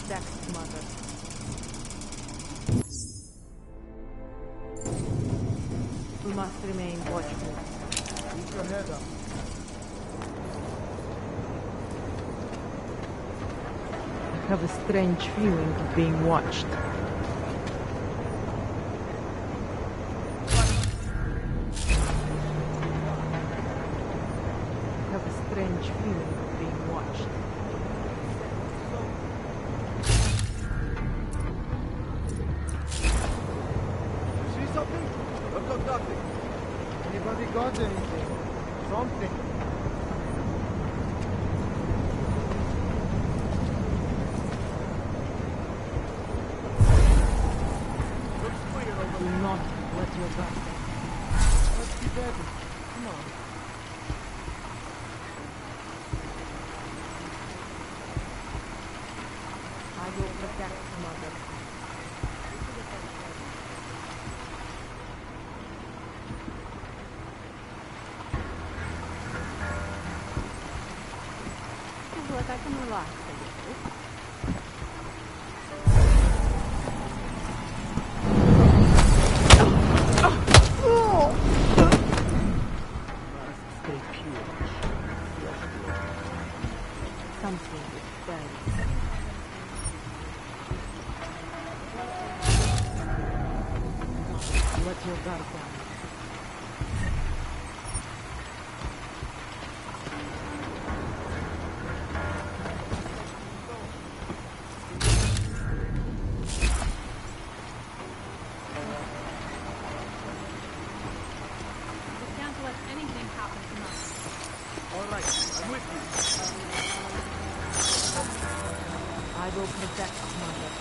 protect, Mother. We must remain watchful. Keep your head up. I have a strange feeling of being watched. I have a strange feeling of being watched. See something? I've got nothing. Anybody got anything? Something? Do not let your guard down. Let's be ready. Come on. I will protect, Mother. I feel like I can relax a little. Stay pure. Something is burning. Let your guard down. We can't let anything happen to us. All right, I'm with you. I will protect, Mother.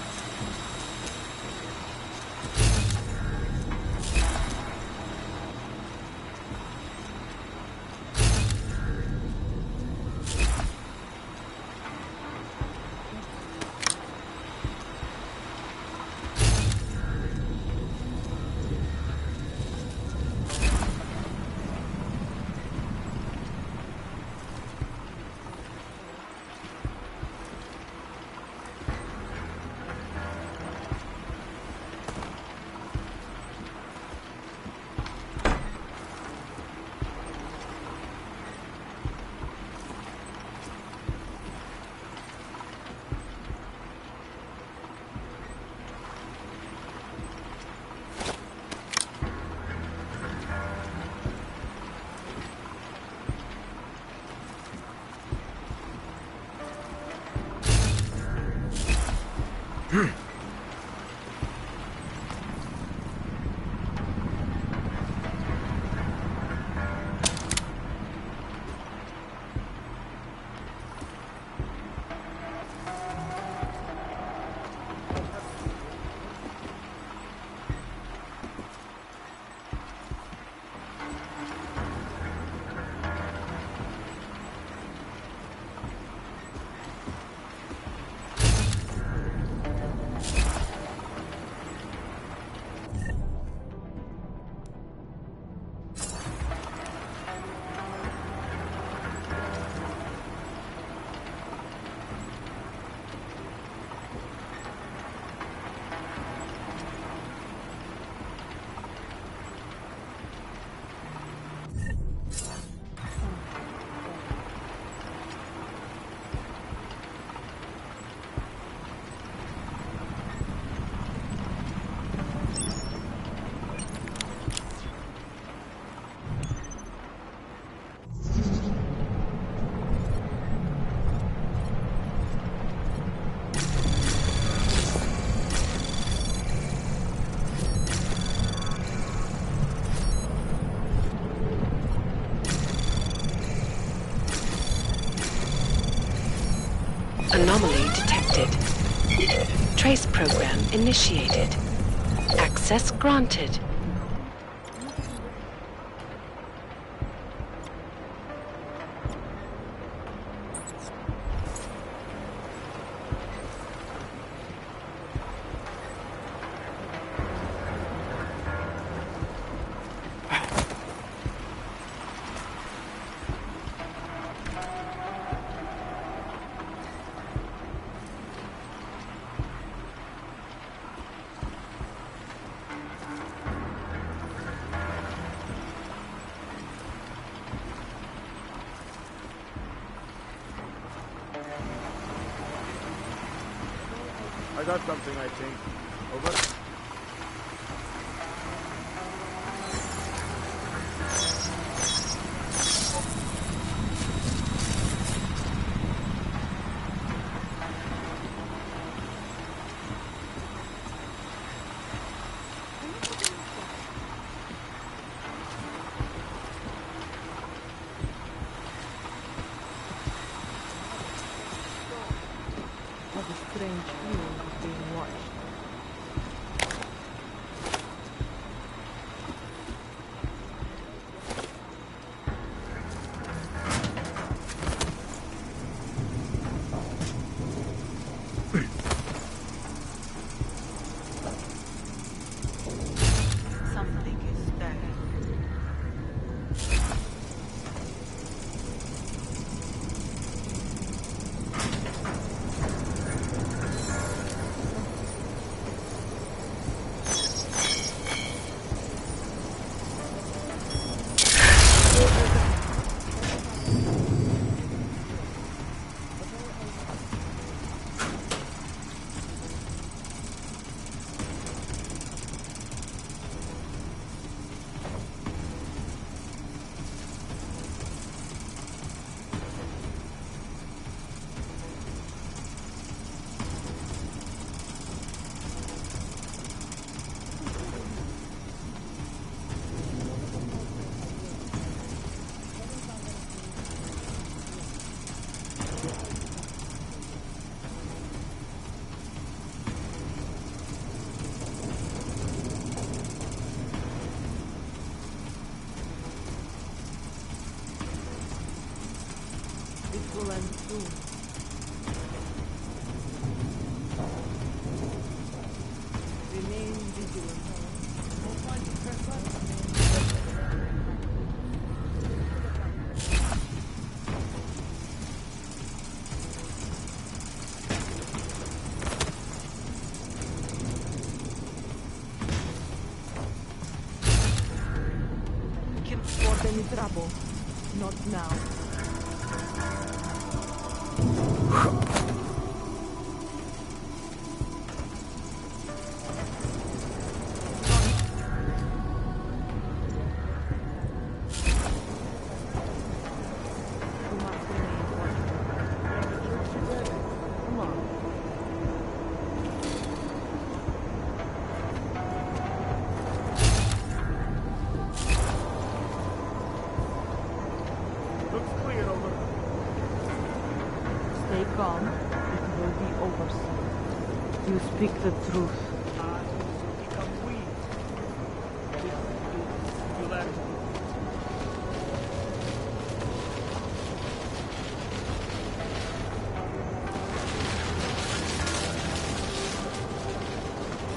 Anomaly detected. Trace program initiated. Access granted. got something, I think. Over. I have a strange feeling of being watched. Something is there. It will end soon. Remain vigilant. Can't sport any trouble. Not now. Come on. Looks clear, over. Stay calm. It will be over soon. You speak the truth. Become weak. You let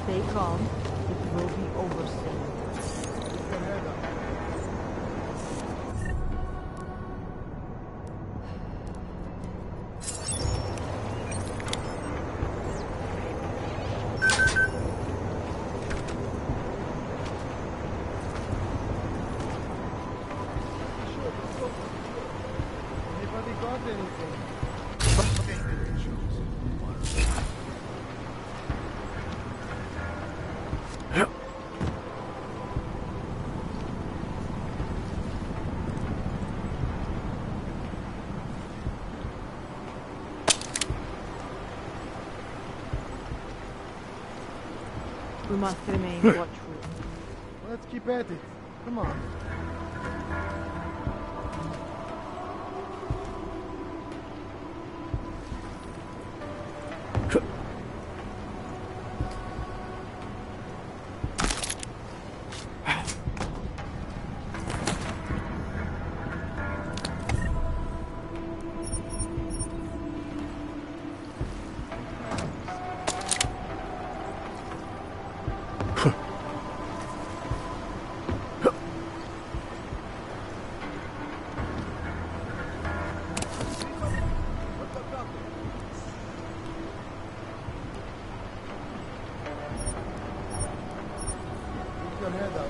Stay calm. It will be over soon. Keep your head up. Anybody got anything? We must remain watchful. Let's keep at it. Come on. Keep your head up.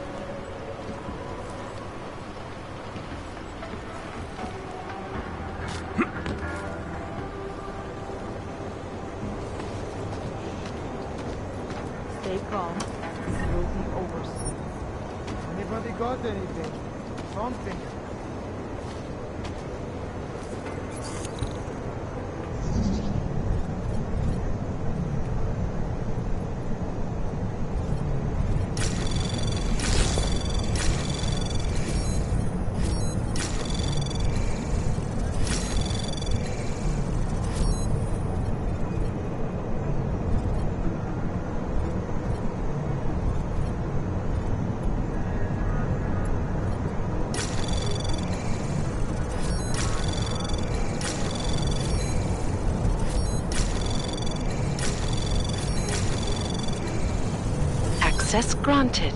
Anybody got anything? Something. Access granted.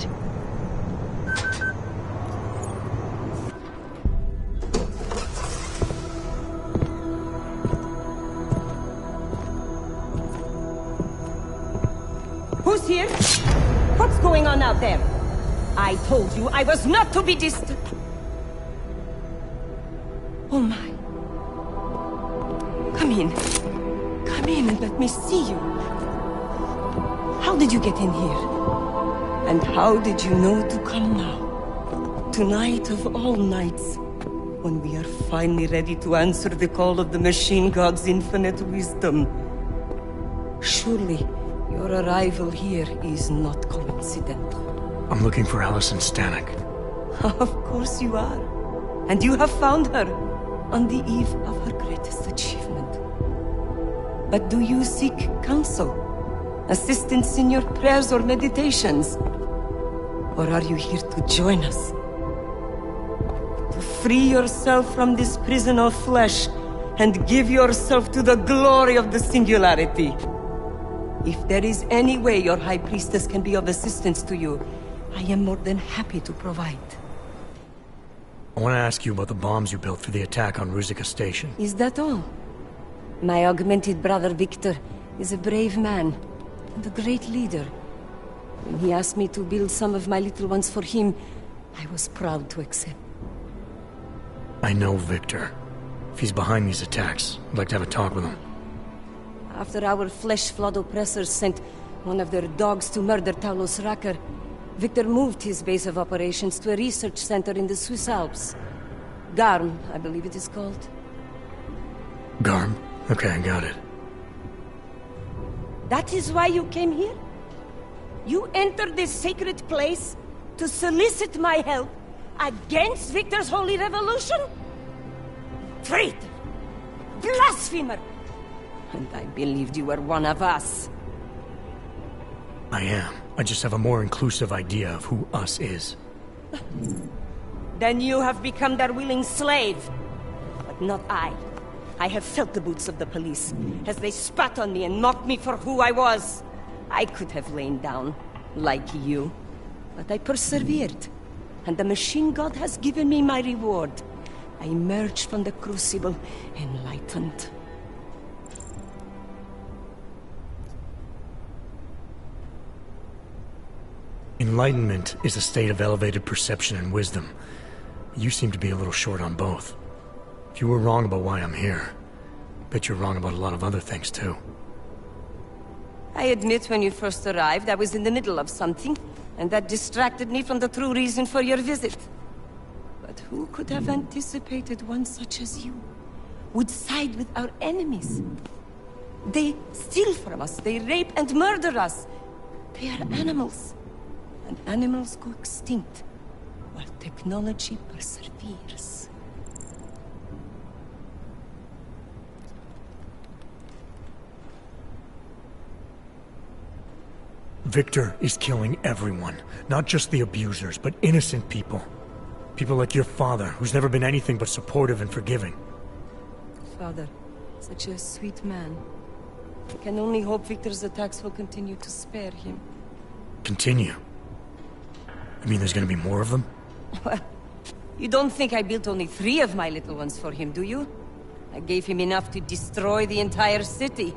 Who's here? What's going on out there? I told you I was not to be disturbed. Oh my. Come in. Come in and let me see you. How did you get in here? And how did you know to come now? Tonight of all nights, when we are finally ready to answer the call of the Machine God's infinite wisdom. Surely, your arrival here is not coincidental. I'm looking for Allison Stanek. Of course you are. And you have found her on the eve of her greatest achievement. But do you seek counsel? Assistance in your prayers or meditations? Or are you here to join us? To free yourself from this prison of flesh and give yourself to the glory of the singularity. If there is any way your High Priestess can be of assistance to you, I am more than happy to provide. I want to ask you about the bombs you built for the attack on Ruzicka Station. Is that all? My augmented brother Victor is a brave man and a great leader. When he asked me to build some of my little ones for him, I was proud to accept. I know Victor. If he's behind these attacks, I'd like to have a talk with him. After our flesh-flood oppressors sent one of their dogs to murder Talos Racker, Victor moved his base of operations to a research center in the Swiss Alps. Garm, I believe it is called. Garm? Okay, I got it. That is why you came here? You entered this sacred place to solicit my help against Victor's holy revolution? Traitor! Blasphemer! And I believed you were one of us. I am. I just have a more inclusive idea of who us is. Then you have become their willing slave. But not I. I have felt the boots of the police as they spat on me and mocked me for who I was. I could have lain down, like you. But I persevered. And the Machine God has given me my reward. I emerged from the crucible enlightened. Enlightenment is a state of elevated perception and wisdom. You seem to be a little short on both. If you were wrong about why I'm here, bet you're wrong about a lot of other things too. I admit when you first arrived, I was in the middle of something, and that distracted me from the true reason for your visit. But who could have anticipated one such as you would side with our enemies? They steal from us, they rape and murder us. They are animals. And animals go extinct, while technology perseveres. Victor is killing everyone. Not just the abusers, but innocent people. People like your father, who's never been anything but supportive and forgiving. Father, such a sweet man. I can only hope Victor's attacks will continue to spare him. Continue? You mean there's gonna be more of them? Well, you don't think I built only 3 of my little ones for him, do you? I gave him enough to destroy the entire city.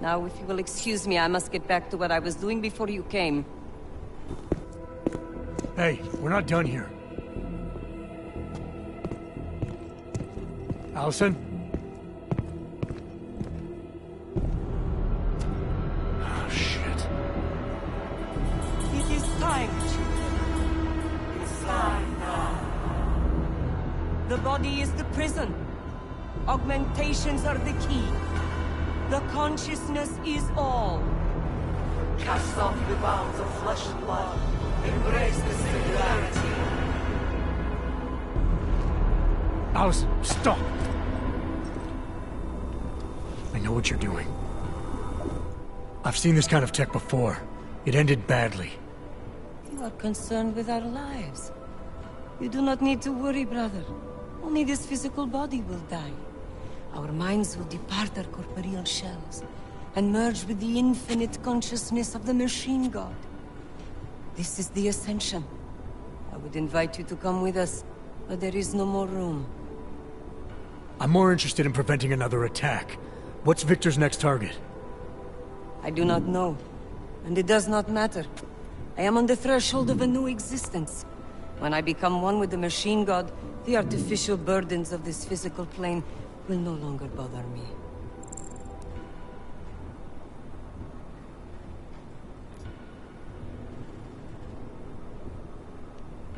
Now, if you will excuse me, I must get back to what I was doing before you came. Hey, we're not done here. Allison? Oh, shit. It is time, children. The body is the prison. Augmentations are the key. The consciousness is all. Cast off the bounds of flesh and blood. Embrace the singularity. Allison, stop! I know what you're doing. I've seen this kind of tech before. It ended badly. You are concerned with our lives. You do not need to worry, brother. Only this physical body will die. Our minds will depart our corporeal shells and merge with the infinite consciousness of the machine god. This is the ascension. I would invite you to come with us, but there is no more room. I'm more interested in preventing another attack. What's Victor's next target? I do not know, and it does not matter. I am on the threshold of a new existence. When I become one with the machine god, the artificial burdens of this physical plane will no longer bother me.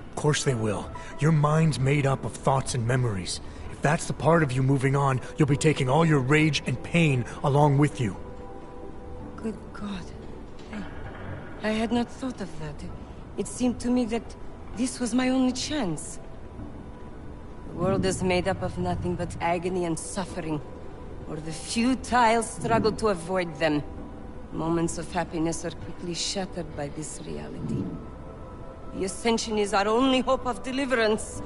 Of course they will. Your mind's made up of thoughts and memories. If that's the part of you moving on, you'll be taking all your rage and pain along with you. Good God. I had not thought of that. It seemed to me that this was my only chance. The world is made up of nothing but agony and suffering, or the futile struggle to avoid them. Moments of happiness are quickly shattered by this reality. The Ascension is our only hope of deliverance.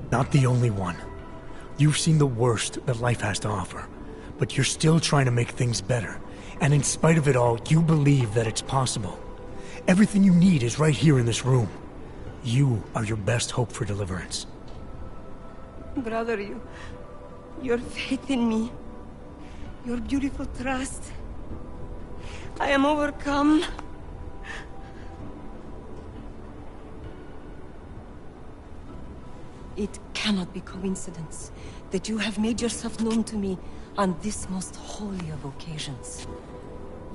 Not the only one. You've seen the worst that life has to offer, but you're still trying to make things better. And in spite of it all, you believe that it's possible. Everything you need is right here in this room. You are your best hope for deliverance. Brother, your faith in me, your beautiful trust. I am overcome. It cannot be coincidence that you have made yourself known to me on this most holy of occasions.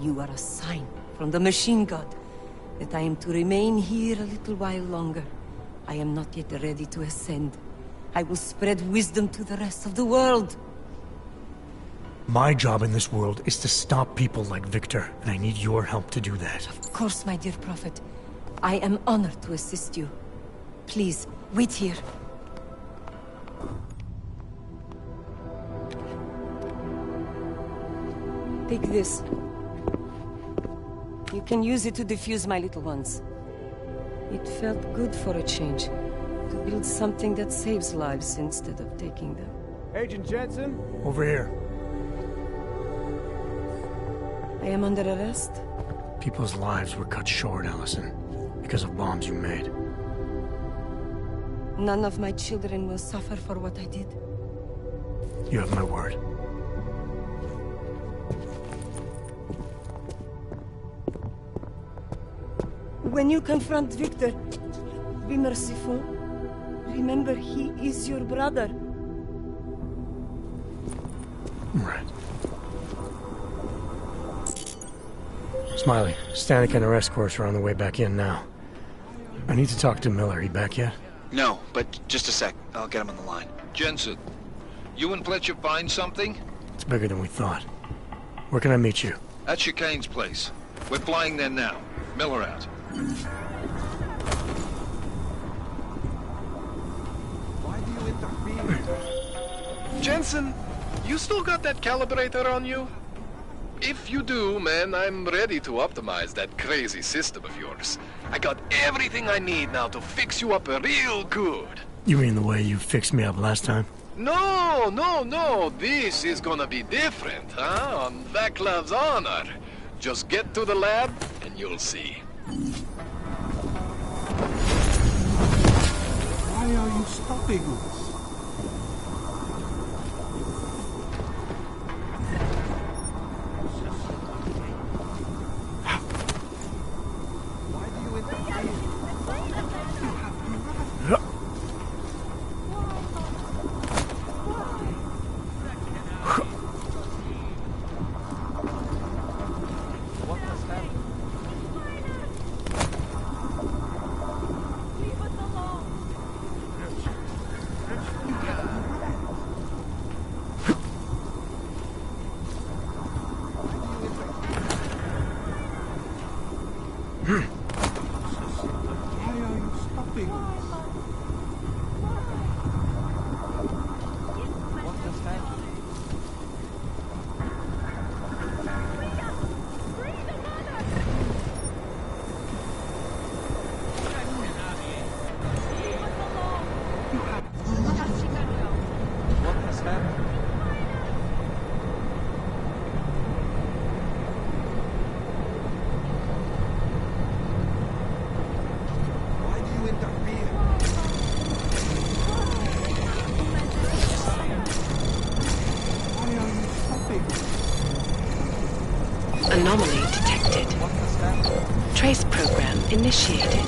You are a sign from the machine god that I am to remain here a little while longer. I am not yet ready to ascend. I will spread wisdom to the rest of the world. My job in this world is to stop people like Victor, and I need your help to do that. Of course, my dear prophet. I am honored to assist you. Please, wait here. Take this. You can use it to defuse my little ones. It felt good for a change, to build something that saves lives instead of taking them. Agent Jensen? Over here. I am under arrest? People's lives were cut short, Allison, because of bombs you made. None of my children will suffer for what I did. You have my word. When you confront Victor, be merciful. Remember, he is your brother. Right. Smiley, Stanek and her escorts are on the way back in now. I need to talk to Miller. He back yet? No, but just a sec. I'll get him on the line. Jensen, you and Fletcher find something? It's bigger than we thought. Where can I meet you? At Chicane's place. We're flying there now. Miller out. Why do you interfere? Jensen, you still got that calibrator on you? If you do, man, I'm ready to optimize that crazy system of yours. I got everything I need now to fix you up real good. You mean the way you fixed me up last time? No, no, no. This is gonna be different, huh? On Vaclav's honor. Just get to the lab, and you'll see. Why are you stopping us? Why do you interfere? You have to run. Anomaly detected. Trace program initiated.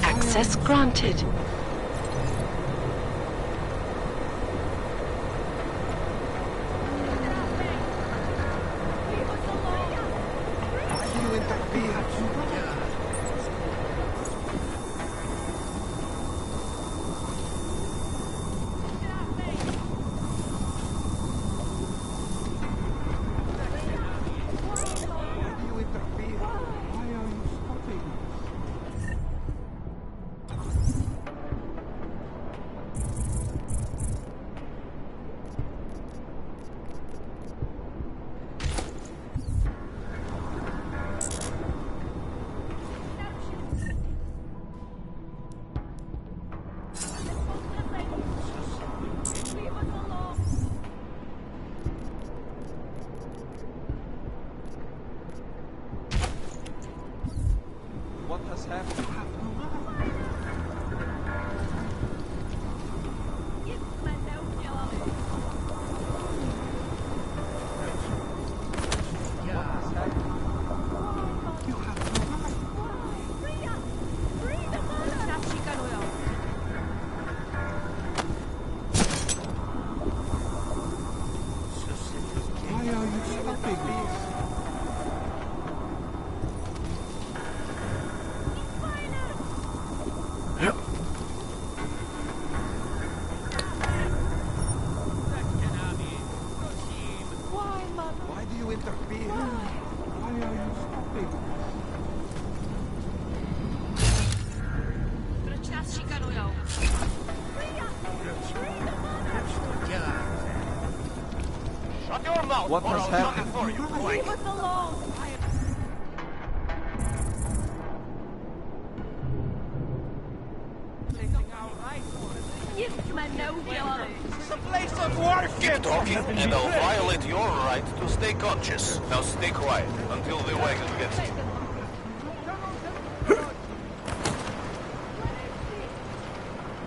Access granted. What has happened? Why do you interfere? Why are you stopping? Shut your mouth! What has happened? For you. Leave us alone! Give my no It's a place of worship! Keep talking, and I'll violate your right to stay conscious. Now stay quiet until the wagon gets here.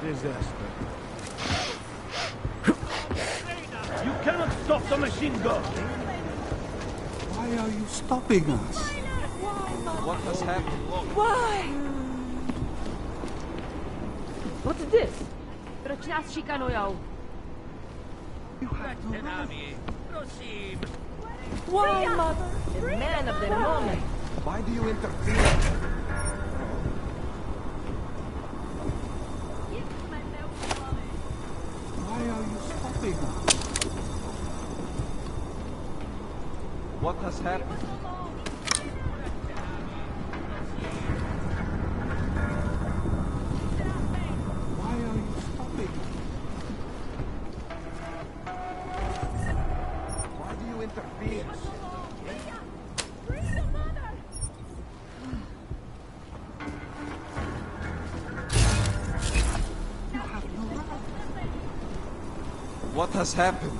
Disaster. You cannot stop the machine gun! Why are you stopping us? What has happened? Why? What's this? Proč nás šikanujou? Why, Mother? The man of the moment. Why do you interfere? Why are you stopping us? What has happened? Why are you stopping us? Why do you interfere? What has happened?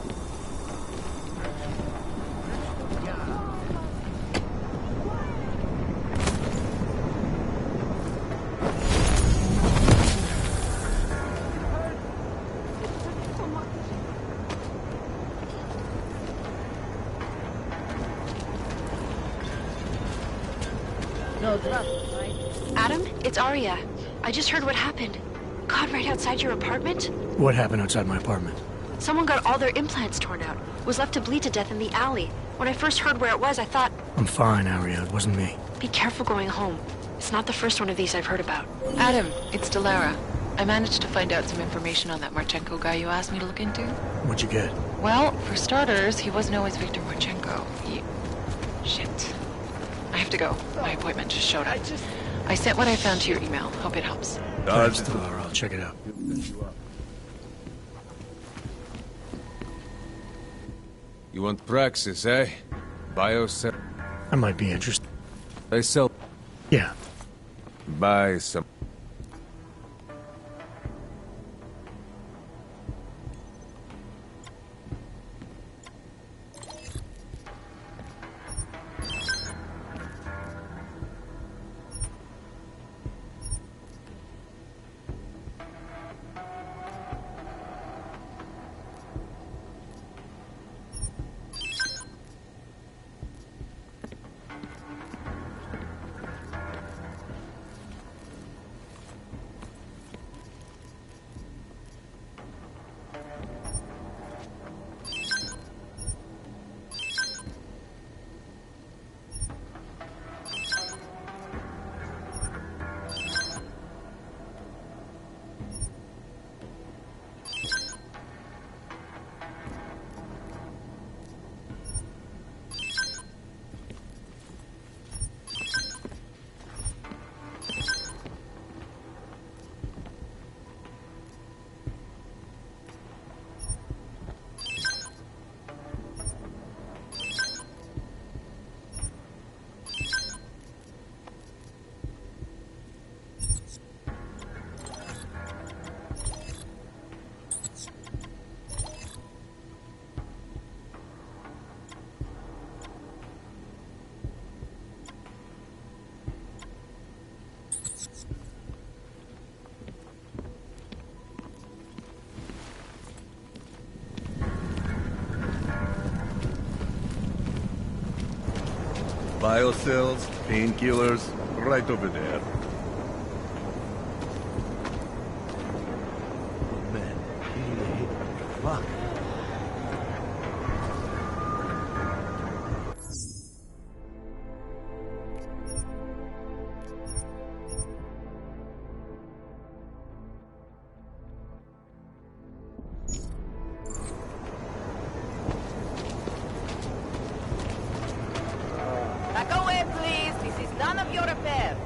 No drop, right? Adam, it's Arya. I just heard what happened. God, right outside your apartment? What happened outside my apartment? Someone got all their implants torn out. Was left to bleed to death in the alley. When I first heard where it was, I thought... I'm fine, Arya. It wasn't me. Be careful going home. It's not the first one of these I've heard about. Adam, it's Delara. I managed to find out some information on that Marchenko guy you asked me to look into. What'd you get? Well, for starters, he wasn't always Victor Marchenko. Shit. I have to go. My appointment just showed up. I sent what I found to your email. Hope it helps. Thanks, Delara. I'll check it out. You want Praxis, eh? Biocell. I might be interested. They sell... Yeah. Buy some... Biocells, painkillers, right over there. Man, he need a hit. Fuck. Back away, please. This is none of your affair.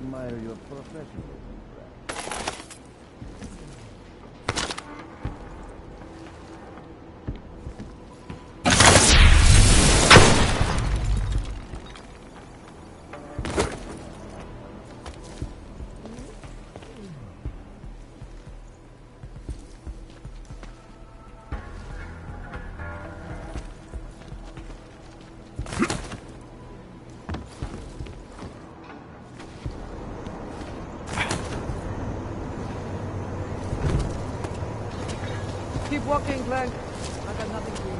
Admire your professionalism. Keep walking, Clank. I got nothing for you.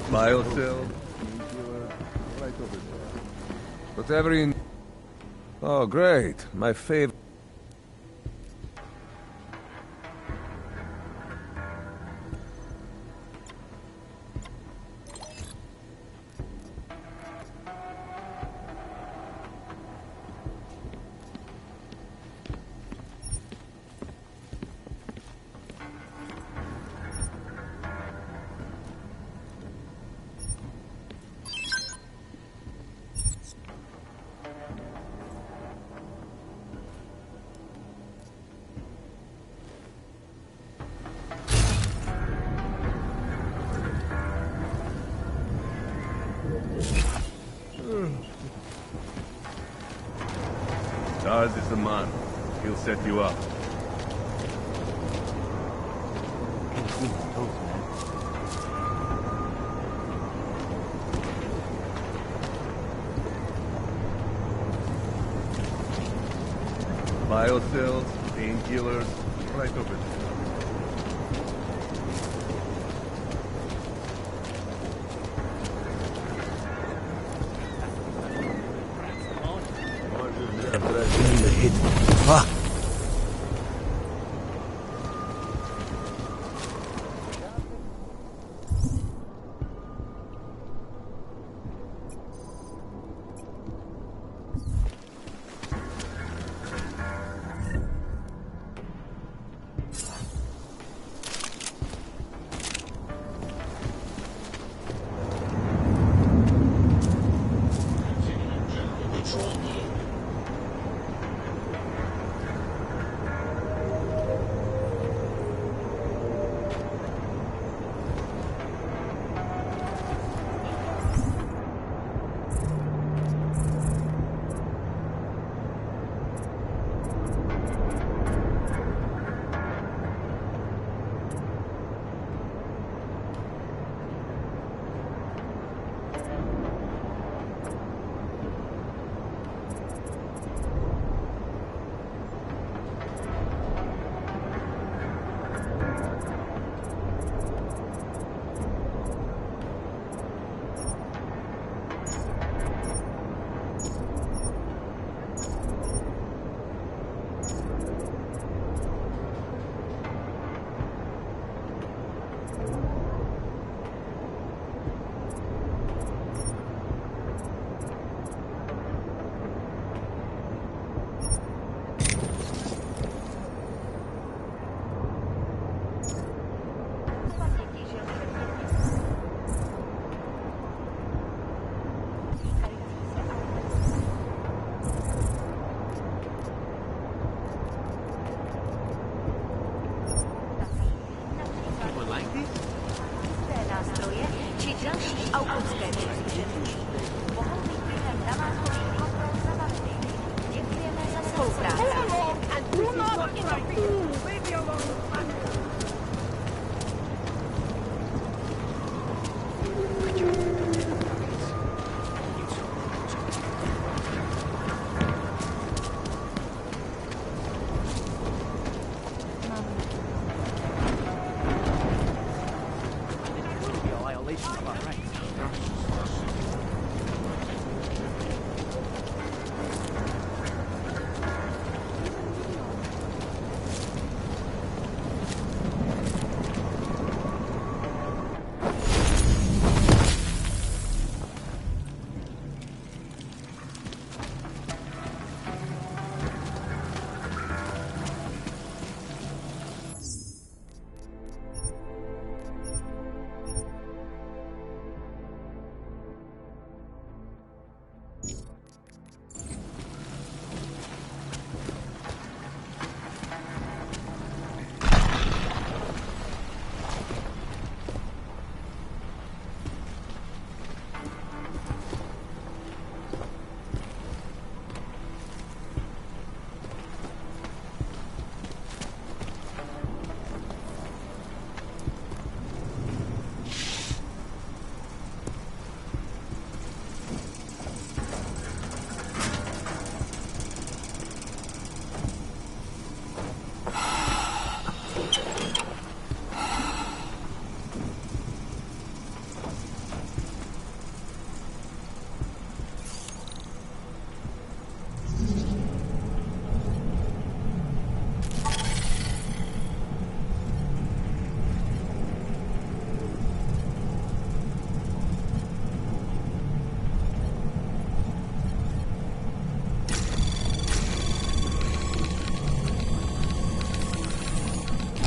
Biocells, painkillers, right over there. Whatever you... Oh, great. My favorite... Daz is the man. He'll set you up. Biocells, painkillers, right over there. He need a hit. Fuck.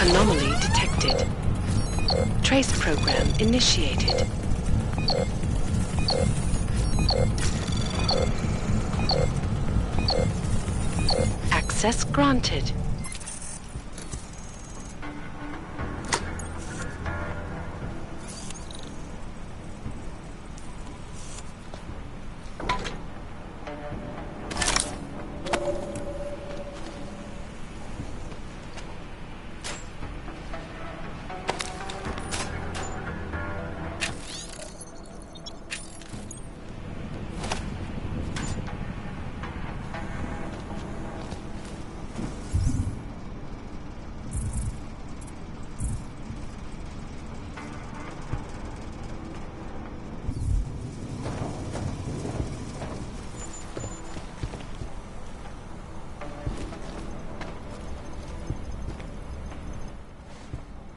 Anomaly detected. Trace program initiated. Access granted.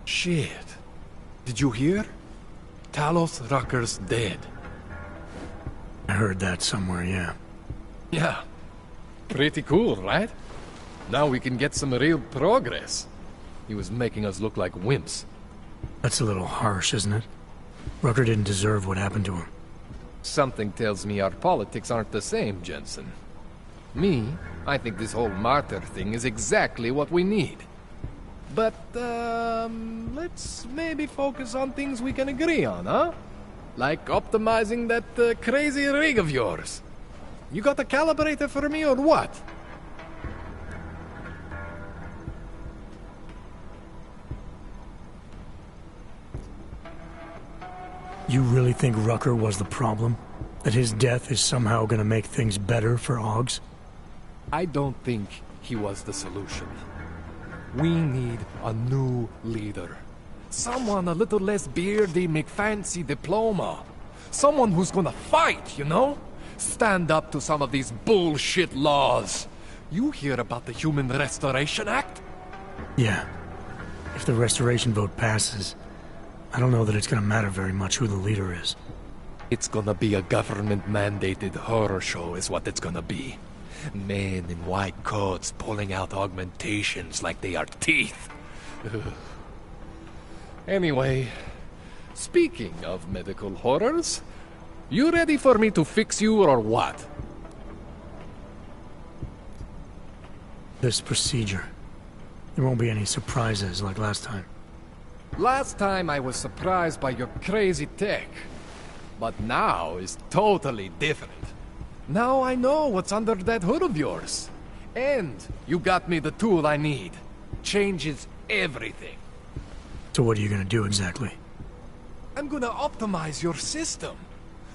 Shit. Did you hear? Talos Rucker's dead. I heard that somewhere, yeah. Yeah. Pretty cool, right? Now we can get some real progress. He was making us look like wimps. That's a little harsh, isn't it? Rucker didn't deserve what happened to him. Something tells me our politics aren't the same, Jensen. Me, I think this whole martyr thing is exactly what we need. But, let's maybe focus on things we can agree on, huh? Like optimizing that crazy rig of yours. You got a calibrator for me or what? You really think Rucker was the problem? That his death is somehow gonna make things better for Augs? I don't think he was the solution. We need a new leader. Someone a little less beardy, McFancy diploma. Someone who's gonna fight, you know? Stand up to some of these bullshit laws. You hear about the Human Restoration Act? Yeah. If the restoration vote passes, I don't know that it's gonna matter very much who the leader is. It's gonna be a government-mandated horror show is what it's gonna be. Men in white coats pulling out augmentations like they are teeth. Anyway, speaking of medical horrors, you ready for me to fix you or what? This procedure. There won't be any surprises like last time. Last time I was surprised by your crazy tech. But now is totally different. Now I know what's under that hood of yours. And you got me the tool I need. Changes everything. So what are you gonna do exactly? I'm gonna optimize your system.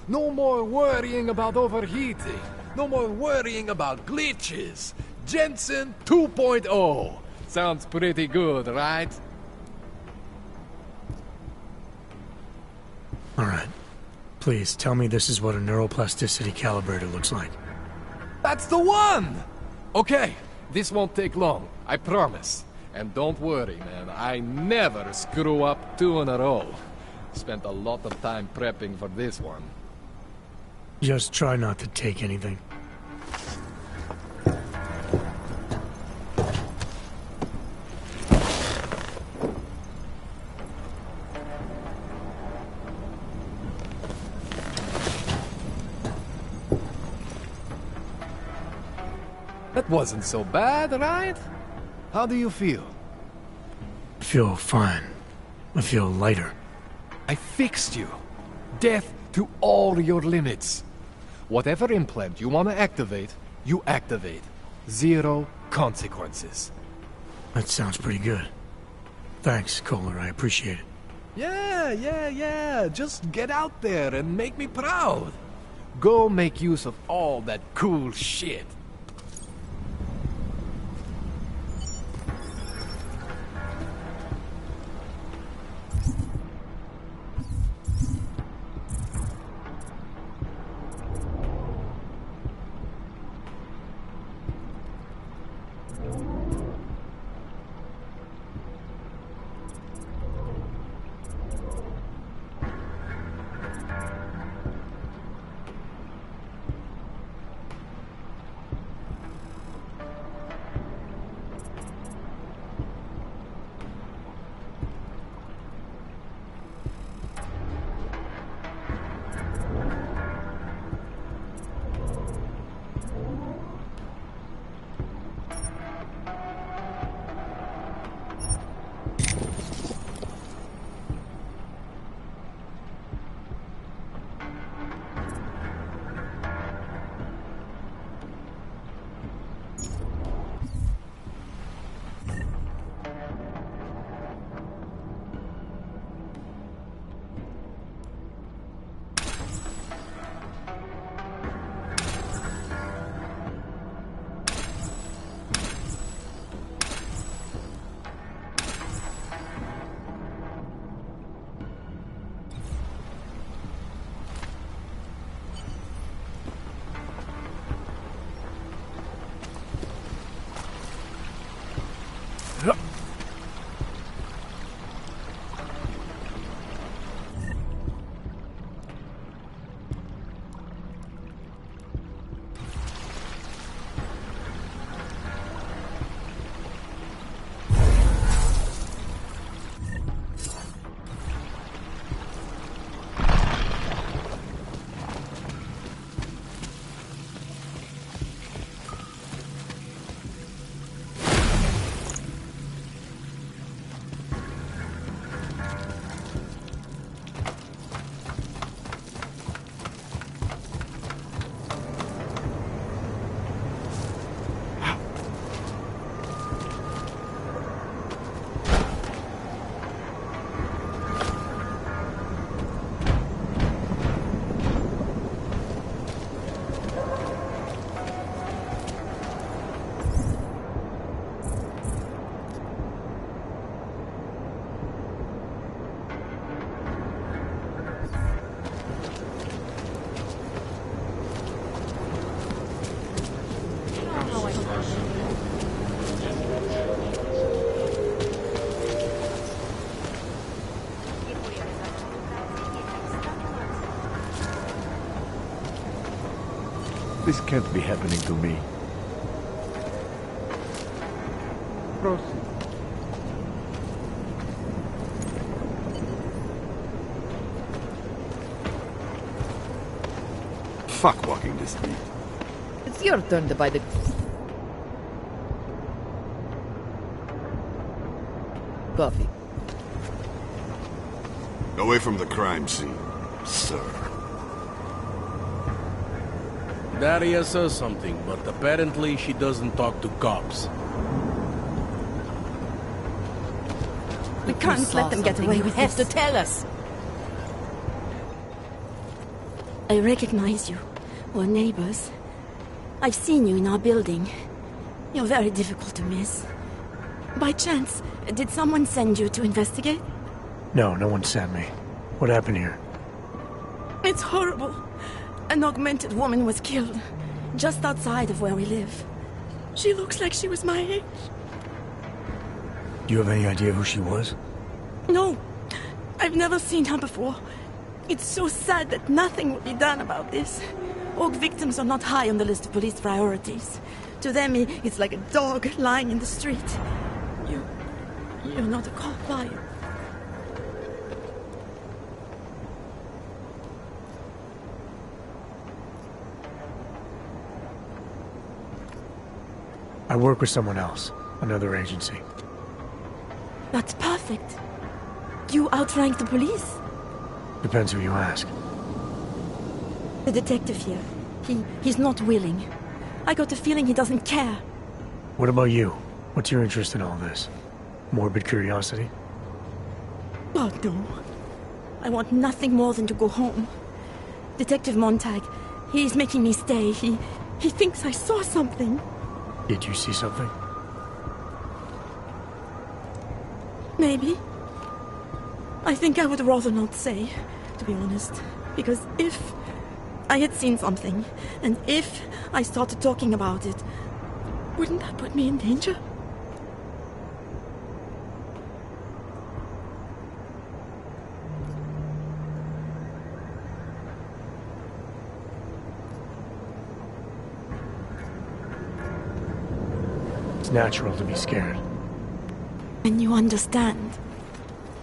No more worrying about overheating. No more worrying about glitches. Jensen 2.0. Sounds pretty good, right? Alright. Please, tell me this is what a neuroplasticity calibrator looks like. That's the one! Okay, this won't take long, I promise. And don't worry, man, I never screw up 2 in a row. Spent a lot of time prepping for this one. Just try not to take anything. That wasn't so bad, right? How do you feel? I feel fine. I feel lighter. I fixed you. Death to all your limits. Whatever implant you want to activate, you activate. 0 consequences. That sounds pretty good. Thanks, Kohler. I appreciate it. Yeah. Just get out there and make me proud. Go make use of all that cool shit. This can't be happening to me. Proceed. Fuck walking this street. It's your turn to buy the... coffee. Away from the crime scene, sir. Daria says something, but apparently she doesn't talk to cops. We can't let them get away with this. You have to tell us. I recognize you. We're neighbors. I've seen you in our building. You're very difficult to miss. By chance, did someone send you to investigate? No, no one sent me. What happened here? It's horrible. An augmented woman was killed, just outside of where we live. She looks like she was my age. Do you have any idea who she was? No, I've never seen her before. It's so sad that nothing will be done about this. Orc victims are not high on the list of police priorities. To them, it's like a dog lying in the street. You're not a cop, are you? I work with someone else, another agency. That's perfect. You outrank the police? Depends who you ask. The detective here, he's not willing. I got the feeling he doesn't care. What about you? What's your interest in all this? Morbid curiosity? Oh, no. I want nothing more than to go home. Detective Montag, he's making me stay. He thinks I saw something. Did you see something? Maybe. I think I would rather not say, to be honest. Because if I had seen something, and if I started talking about it, wouldn't that put me in danger? It's natural to be scared. And you understand.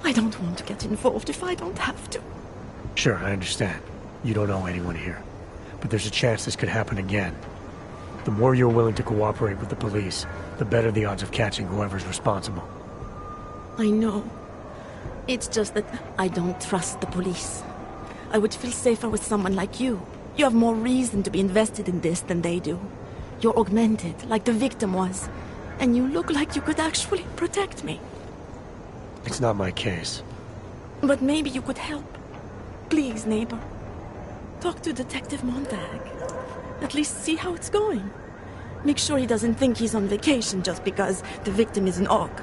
I don't want to get involved if I don't have to. Sure, I understand. You don't know anyone here. But there's a chance this could happen again. The more you're willing to cooperate with the police, the better the odds of catching whoever's responsible. I know. It's just that I don't trust the police. I would feel safer with someone like you. You have more reason to be invested in this than they do. You're augmented, like the victim was. And you look like you could actually protect me. It's not my case. But maybe you could help. Please, neighbor. Talk to Detective Montag. At least see how it's going. Make sure he doesn't think he's on vacation just because the victim is an orc.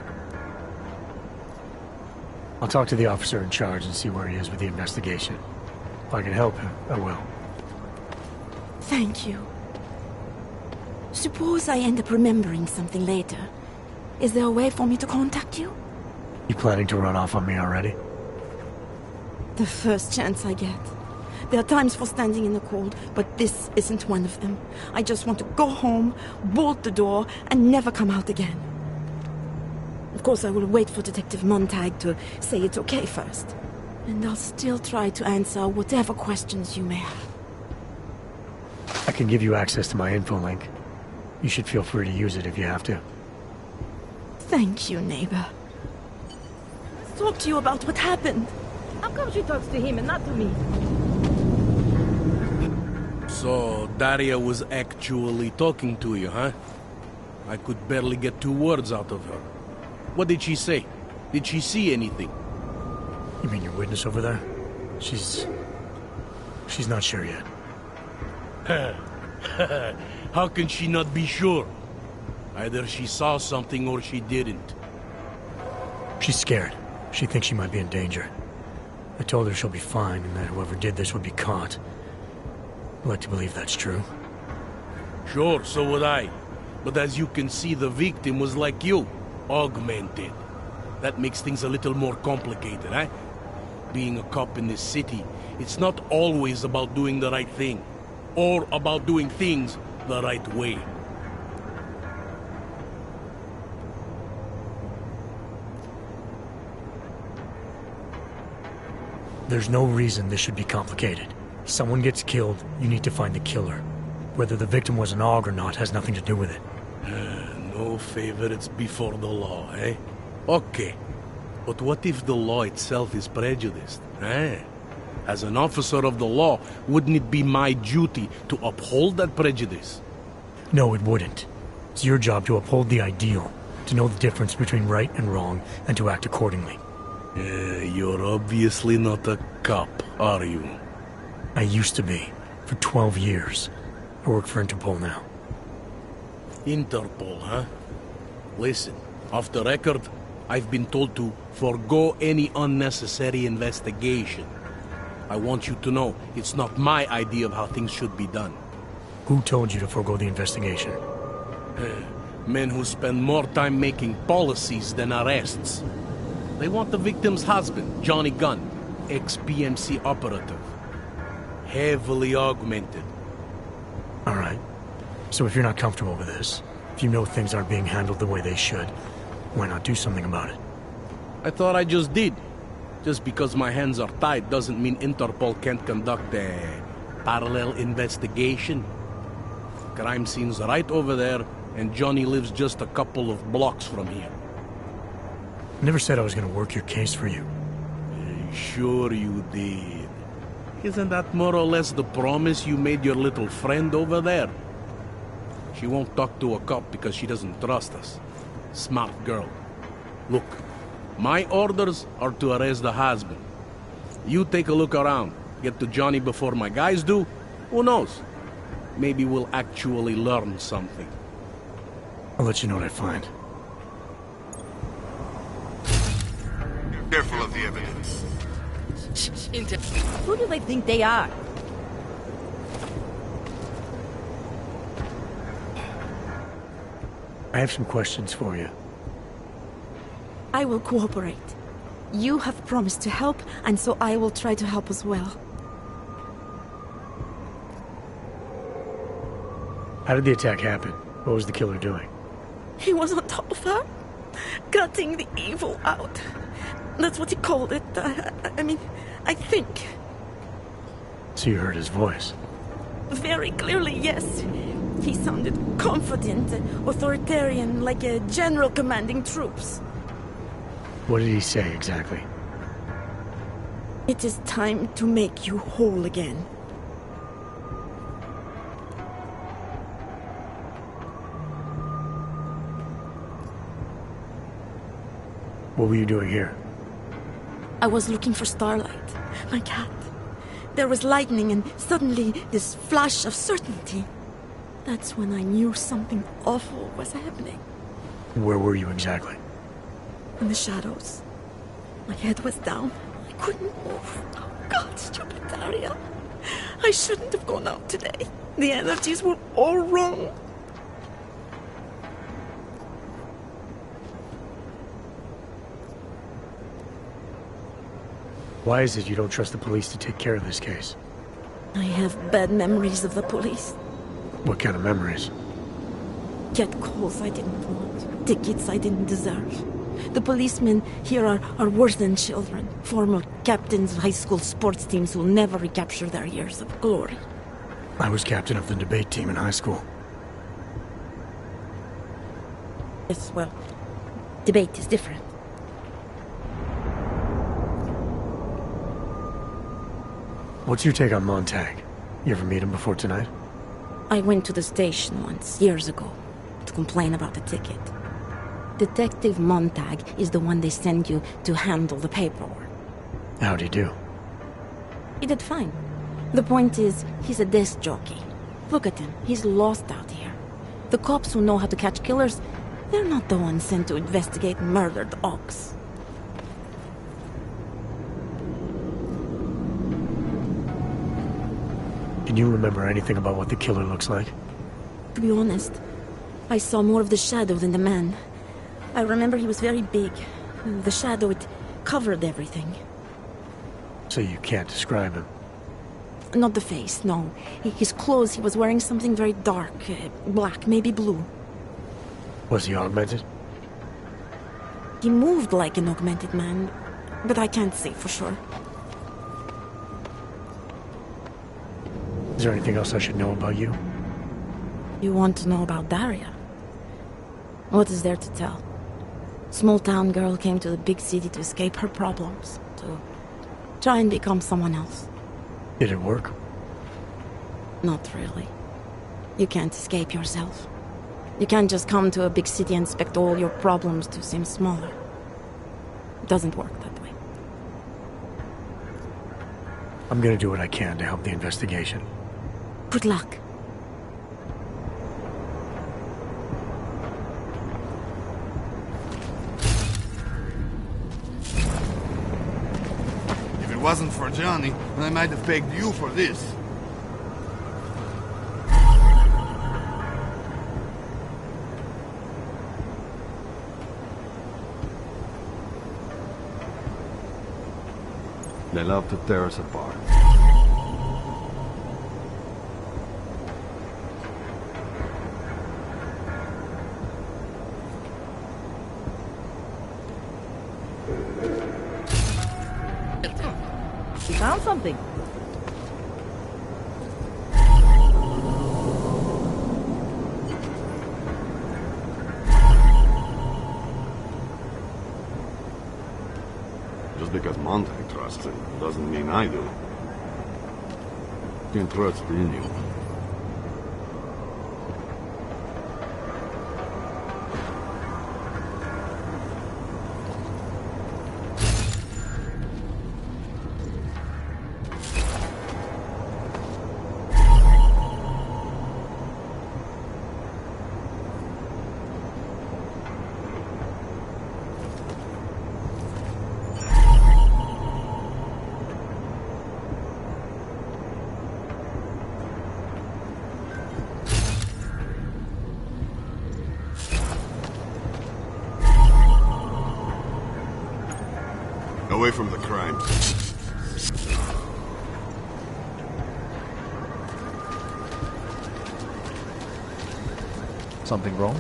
I'll talk to the officer in charge and see where he is with the investigation. If I can help him, I will. Thank you. Suppose I end up remembering something later. Is there a way for me to contact you? You planning to run off on me already? The first chance I get. There are times for standing in the cold, but this isn't one of them. I just want to go home, bolt the door, and never come out again. Of course, I will wait for Detective Montag to say it's okay first. And I'll still try to answer whatever questions you may have. I can give you access to my info link. You should feel free to use it if you have to. Thank you, neighbor. Let's talk to you about what happened. How come she talks to him and not to me? So, Daria was actually talking to you, huh? I could barely get 2 words out of her. What did she say? Did she see anything? You mean your witness over there? She's not sure yet. How can she not be sure? Either she saw something or she didn't. She's scared. She thinks she might be in danger. I told her she'll be fine and that whoever did this would be caught. I'd like to believe that's true. Sure, so would I. But as you can see, the victim was like you. Augmented. That makes things a little more complicated, eh? Being a cop in this city, it's not always about doing the right thing. Or about doing things the right way. There's no reason this should be complicated. Someone gets killed, you need to find the killer. Whether the victim was an AUG or not has nothing to do with it. No favorites before the law, eh? Okay. But what if the law itself is prejudiced, eh? As an officer of the law, wouldn't it be my duty to uphold that prejudice? No, it wouldn't. It's your job to uphold the ideal, to know the difference between right and wrong, and to act accordingly. You're obviously not a cop, are you? I used to be, for 12 years. I work for Interpol now. Interpol, huh? Listen, off the record, I've been told to forgo any unnecessary investigation. I want you to know, it's not my idea of how things should be done. Who told you to forgo the investigation? Men who spend more time making policies than arrests. They want the victim's husband, Johnny Gunn, ex-PMC operative. Heavily augmented. All right. So if you're not comfortable with this, if you know things aren't being handled the way they should, why not do something about it? I thought I just did. Just because my hands are tied doesn't mean Interpol can't conduct a parallel investigation. Crime scene's right over there, and Johnny lives just a couple of blocks from here. I never said I was gonna work your case for you. Sure you did. Isn't that more or less the promise you made your little friend over there? She won't talk to a cop because she doesn't trust us. Smart girl. Look, my orders are to arrest the husband. You take a look around. Get to Johnny before my guys do. Who knows? Maybe we'll actually learn something. I'll let you know what I find. Careful of the evidence. Who do they think they are? I have some questions for you. I will cooperate. You have promised to help, and so I will try to help as well. How did the attack happen? What was the killer doing? He was on top of her, gutting the evil out. That's what he called it. I mean, I think. So you heard his voice? Very clearly, yes. He sounded confident, authoritarian, like a general commanding troops. What did he say exactly? It is time to make you whole again. What were you doing here? I was looking for Starlight, my cat. There was lightning and suddenly this flash of certainty. That's when I knew something awful was happening. Where were you exactly? In the shadows. My head was down. I couldn't move. Oh God, stupid Daria. I shouldn't have gone out today. The energies were all wrong. Why is it you don't trust the police to take care of this case? I have bad memories of the police. What kind of memories? Get calls I didn't want. Tickets I didn't deserve. The policemen here are worse than children. Former captains of high school sports teams who will never recapture their years of glory. I was captain of the debate team in high school. Yes, well, debate is different. What's your take on Montag? You ever meet him before tonight? I went to the station once, years ago, to complain about the ticket. Detective Montag is the one they send you to handle the paperwork. How'd he do? He did fine. The point is, he's a desk jockey. Look at him, he's lost out here. The cops who know how to catch killers, they're not the ones sent to investigate murdered ox. Can you remember anything about what the killer looks like? To be honest, I saw more of the shadow than the man. I remember he was very big. The shadow, it covered everything. So you can't describe him? Not the face, no. His clothes, he was wearing something very dark. Black, maybe blue. Was he augmented? He moved like an augmented man, but I can't say for sure. Is there anything else I should know about you? You want to know about Daria? What is there to tell? Small town girl came to the big city to escape her problems, to try and become someone else. Did it work? Not really. You can't escape yourself. You can't just come to a big city and expect all your problems to seem smaller. It doesn't work that way. I'm gonna do what I can to help the investigation. Good luck. If it wasn't for Johnny, I might have pegged you for this. They love to tear us apart. We found something. Just because Montag trusts him doesn't mean I do. Can't trust anyone. Away from the crime. Something wrong?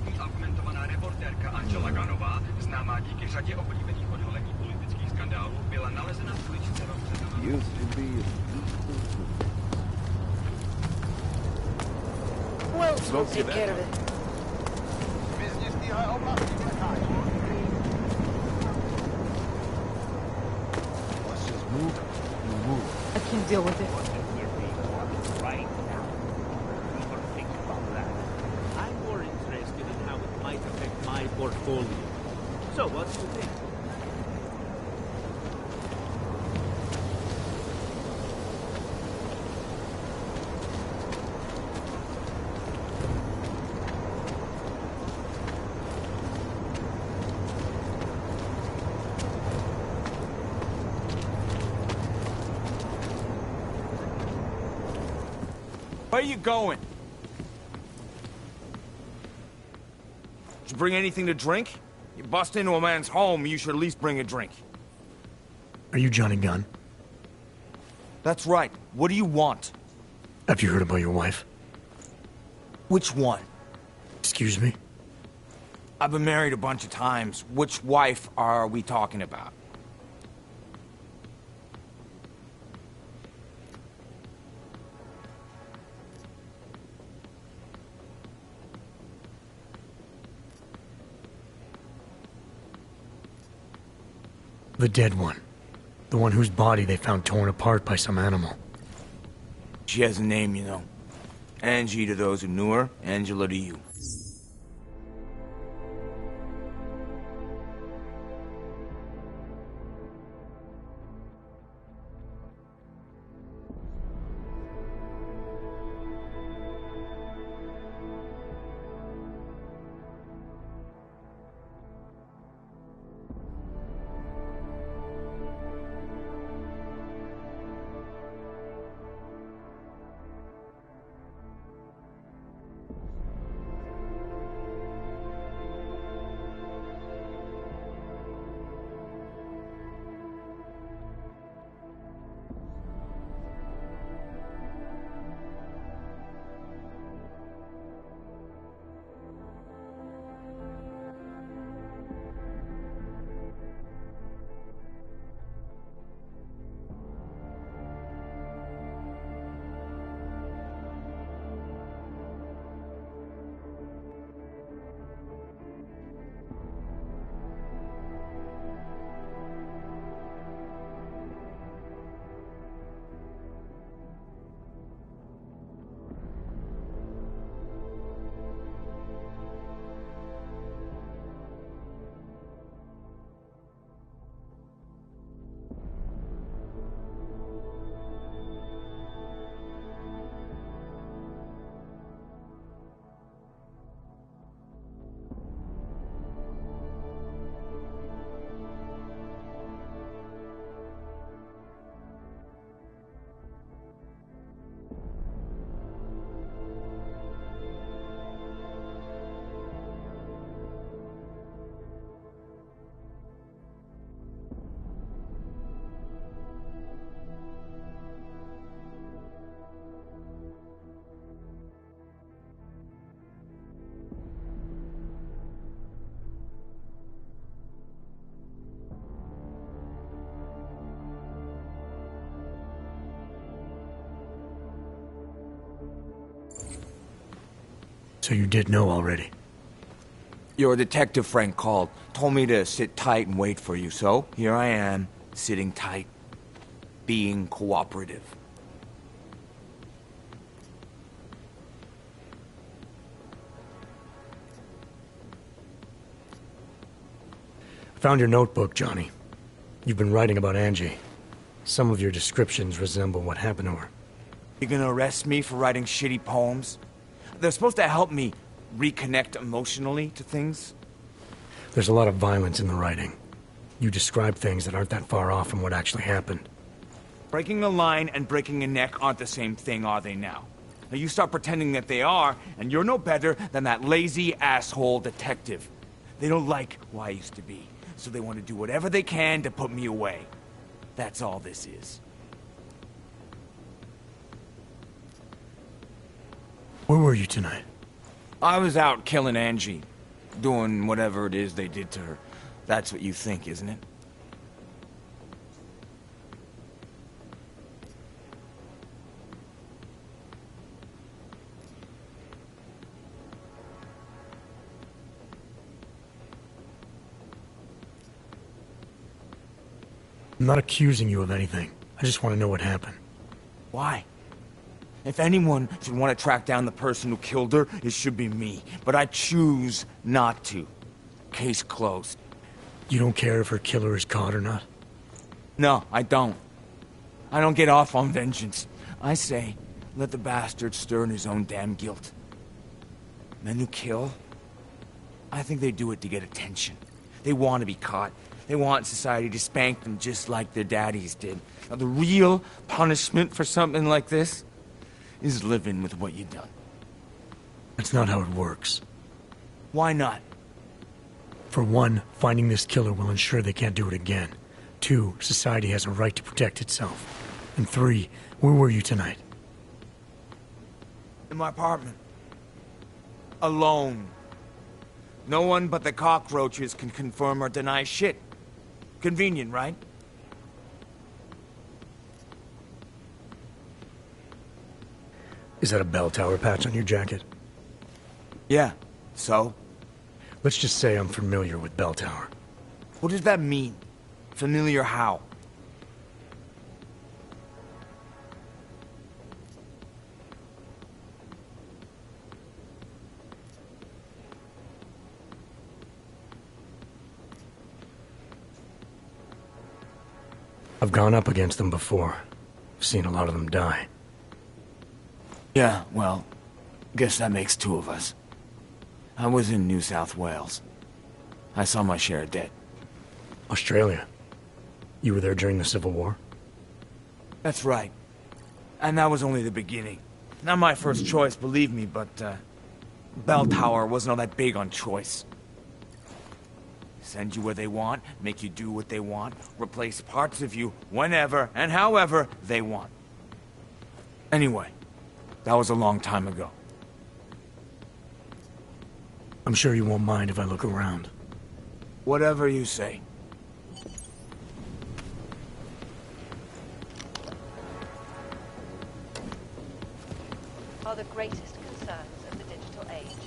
Hlavní argumentovaná reportérka Angela Ganová, známá díky řadě oblíbených odhalení politických skandálů, byla nalezena v uličce rozředaná. Well, we'll take care of it. Let's just move. Move. I can't deal with it. Right now. People think about that. I'm more interested in how it might affect my portfolio. So, what do you think? Where are you going? Did you bring anything to drink? You bust into a man's home, you should at least bring a drink. Are you Johnny Gunn? That's right. What do you want? Have you heard about your wife? Which one? Excuse me? I've been married a bunch of times. Which wife are we talking about? The dead one. The one whose body they found torn apart by some animal. She has a name, you know. Angie to those who knew her, Angela to you. So you did know already? Your detective friend called, told me to sit tight and wait for you, so here I am, sitting tight, being cooperative. I found your notebook, Johnny. You've been writing about Angie. Some of your descriptions resemble what happened to her. You gonna arrest me for writing shitty poems? They're supposed to help me reconnect emotionally to things. There's a lot of violence in the writing. You describe things that aren't that far off from what actually happened. Breaking a line and breaking a neck aren't the same thing, are they now? Now you start pretending that they are, and you're no better than that lazy asshole detective. They don't like who I used to be, so they want to do whatever they can to put me away. That's all this is. Where were you tonight? I was out killing Angie. Doing whatever it is they did to her. That's what you think, isn't it? I'm not accusing you of anything. I just want to know what happened. Why? If anyone should want to track down the person who killed her, it should be me. But I choose not to. Case closed. You don't care if her killer is caught or not? No, I don't. I don't get off on vengeance. I say, let the bastard stir in his own damn guilt. Men who kill, I think they do it to get attention. They want to be caught. They want society to spank them just like their daddies did. Now, the real punishment for something like this is living with what you've done. That's not how it works. Why not? For one, finding this killer will ensure they can't do it again. 2, society has a right to protect itself. And 3, where were you tonight? In my apartment. Alone. No one but the cockroaches can confirm or deny shit. Convenient, right? Is that a bell tower patch on your jacket? Yeah, so? Let's just say I'm familiar with bell tower. What does that mean? Familiar how? I've gone up against them before. I've seen a lot of them die. Yeah, well, guess that makes 2 of us. I was in New South Wales. I saw my share of dead. Australia? You were there during the Civil War? That's right. And that was only the beginning. Not my first choice, believe me, but, Bell Tower wasn't all that big on choice. Send you where they want, make you do what they want, replace parts of you whenever and however they want. Anyway, that was a long time ago. I'm sure you won't mind if I look around. Whatever you say. Are the greatest concerns of the digital age,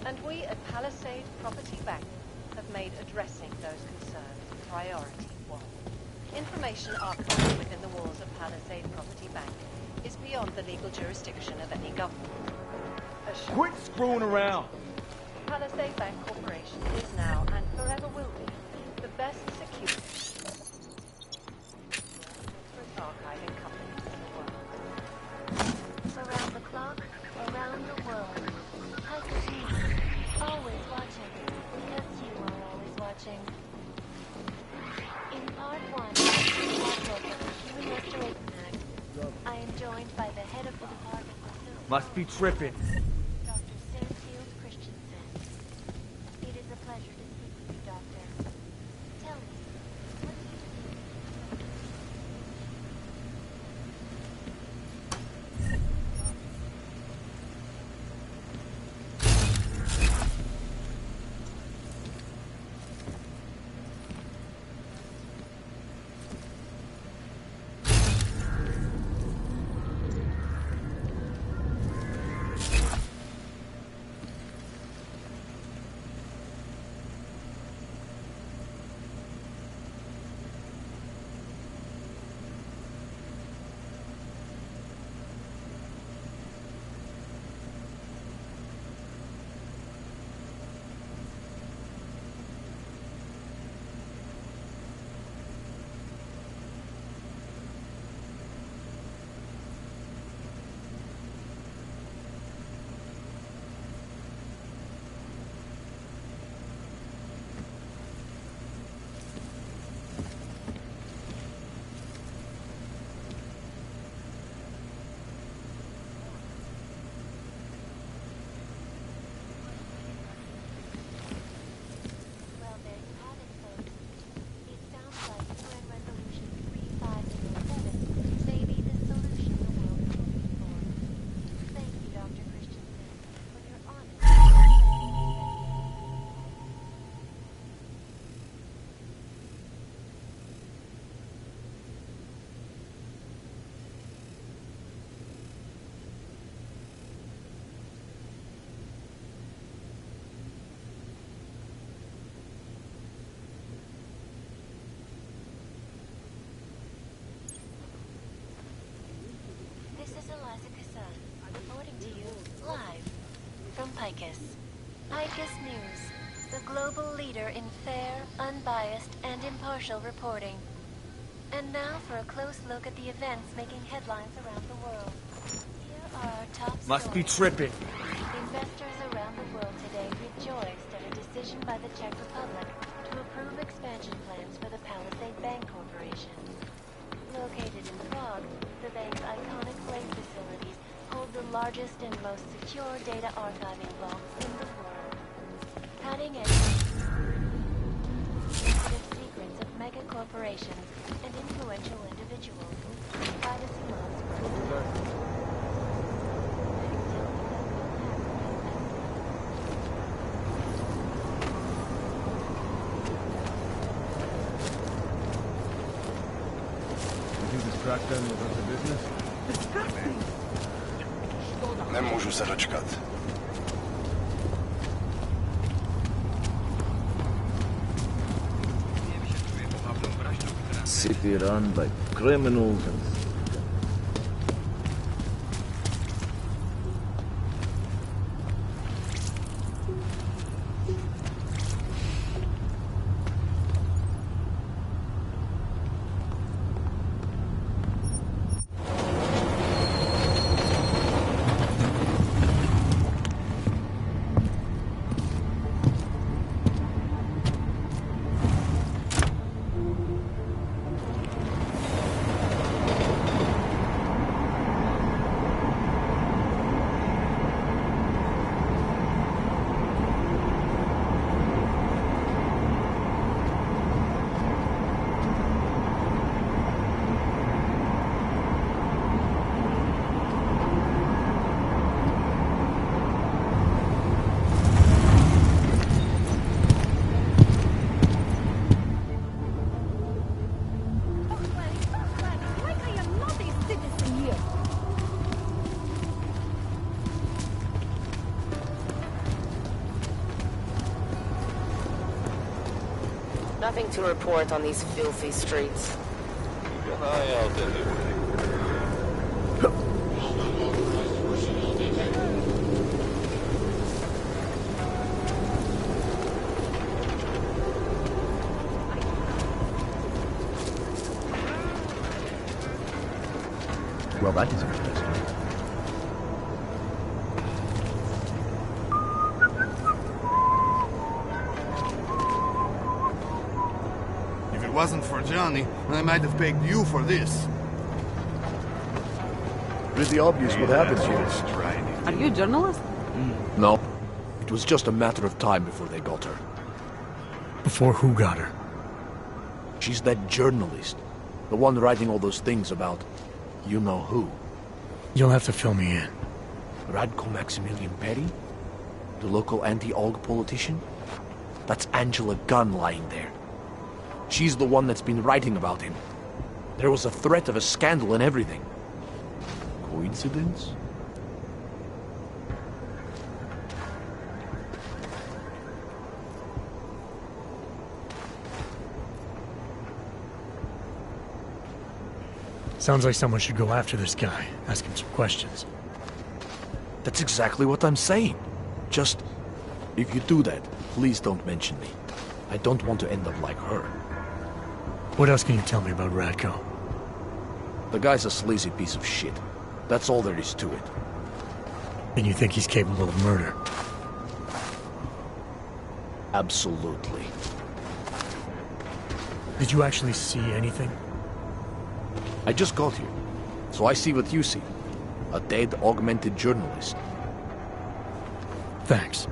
and we at Palisade Property Bank have made addressing those concerns priority 1. Information archived within the walls of Palisade Property Bank is beyond the legal jurisdiction of any government. Quit screwing around! Palisade Bank Corporation is now and forever will be the best security archiving company in the world. Around the clock, around the world. Always watching, because you are always watching. In part 1 of the Human Restoration Act, I am joined by the head of the Department of Film. Must be tripping. Dr. Sanfield Christensen. It is a pleasure to speak with you, Doctor. Tell me, what do you do? from Picus. Picus News, the global leader in fair, unbiased, and impartial reporting. And now for a close look at the events making headlines around the world. Here are our top Must be stories. tripping. Investors around the world today rejoiced at a decision by the Czech Republic to approve expansion plans for the Palisade Bank Corporation. Located in Prague, the bank's iconic Blade facilities hold the largest and most secure data archiving vaults in the world. Cutting-edge sensitive secrets of mega corporations and influential individuals. Privacy laws for Crackdown was out of business? Disgusting. Nemůžu se dočkat. City run by criminals and... Nothing to report on these filthy streets. Keep an eye out anyway. Well, that is interesting. If it wasn't for Johnny, I might have paid you for this. Pretty obvious what happened here. Are you a journalist? No. It was just a matter of time before they got her. Before who got her? She's that journalist. The one writing all those things about... you know who. You'll have to fill me in. Radko Maximilian Perry? The local anti-AUG politician? That's Angela Gunn lying there. She's the one that's been writing about him. There was a threat of a scandal and everything. Coincidence? Sounds like someone should go after this guy, ask him some questions. That's exactly what I'm saying. Just, if you do that, please don't mention me. I don't want to end up like her. What else can you tell me about Radko? The guy's a sleazy piece of shit. That's all there is to it. And you think he's capable of murder? Absolutely. Did you actually see anything? I just got here, so I see what you see. A dead, augmented journalist. Thanks.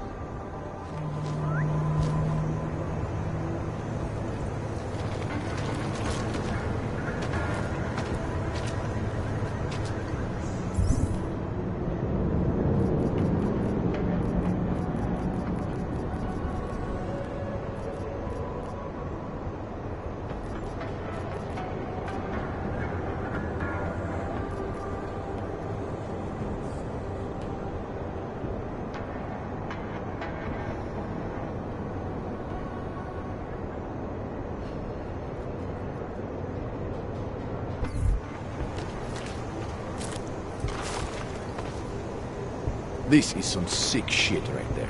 This is some sick shit right there.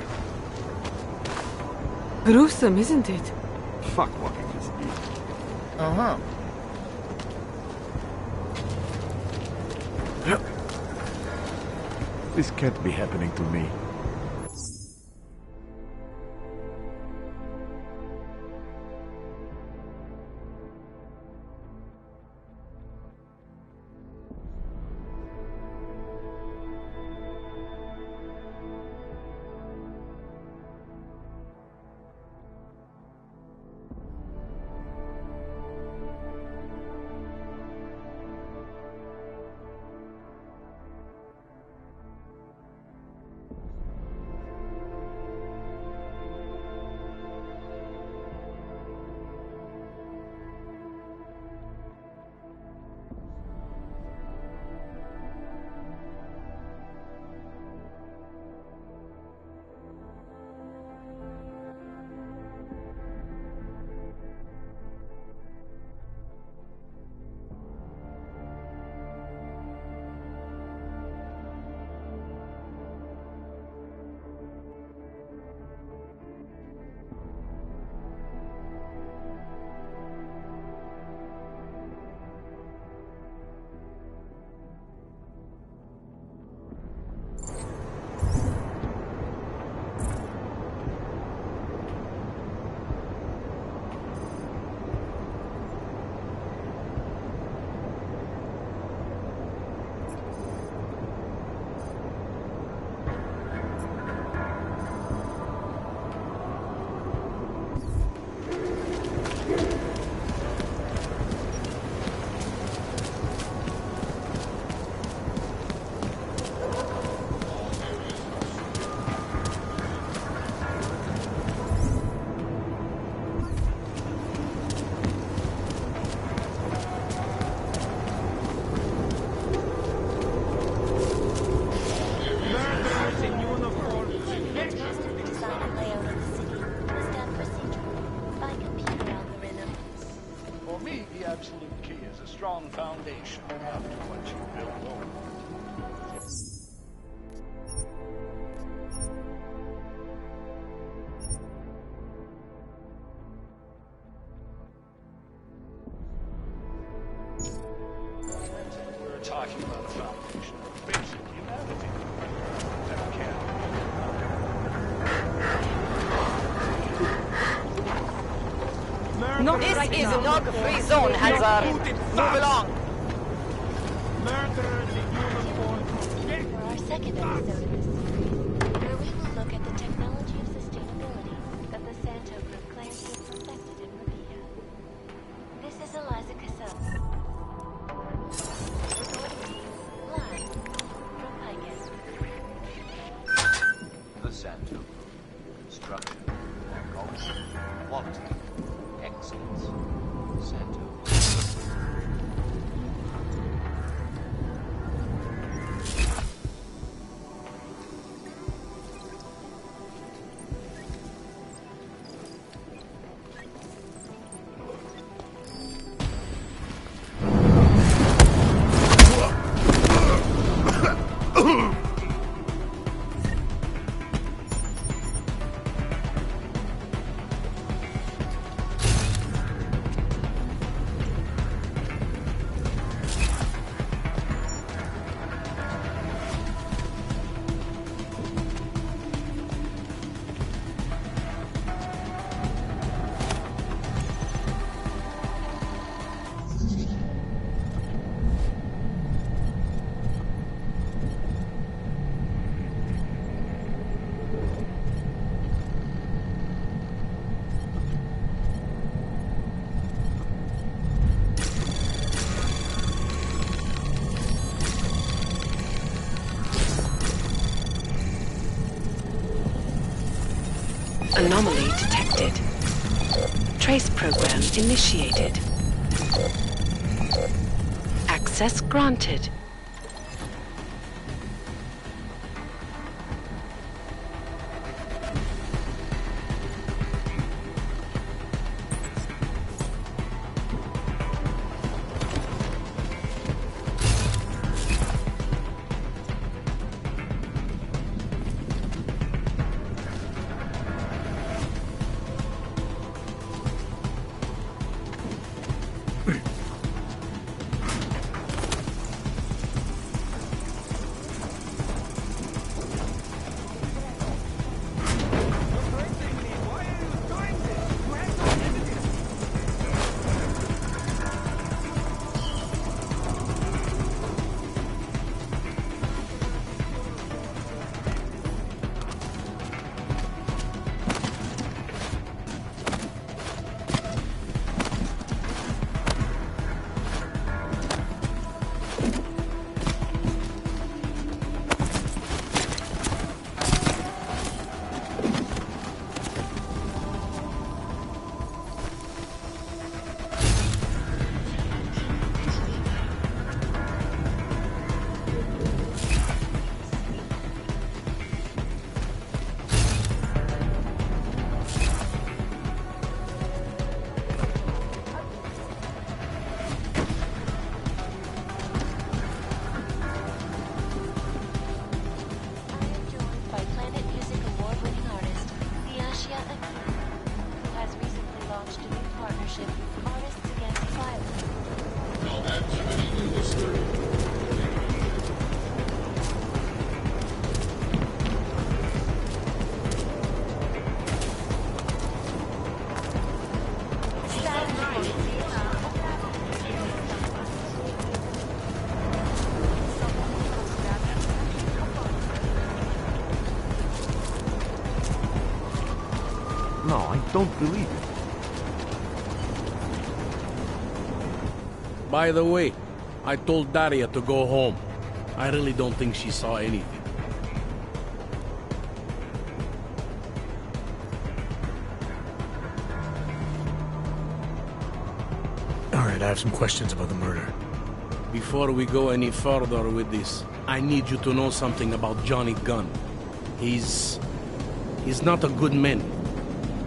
Gruesome, isn't it? Fuck walking is easy. Uh-huh. This can't be happening to me. absolute key is a strong foundation after what you build over. We're talking about a foundation of basic humanity. That can't. This is a dog-free zone, Hazard. Move along. For our second episode of this series, where we will look at the technology of sustainability that the Santo Group claims to have perfected in Revilla. This is Eliza Cassell. Recording team, live from Pike. The Santo Group. Structure, culture, quality, excellence. Santo. Anomaly detected. Trace program initiated. Access granted. No, I don't believe it. By the way, I told Daria to go home. I really don't think she saw anything. Alright, I have some questions about the murder. Before we go any further with this, I need you to know something about Johnny Gunn. He's not a good man.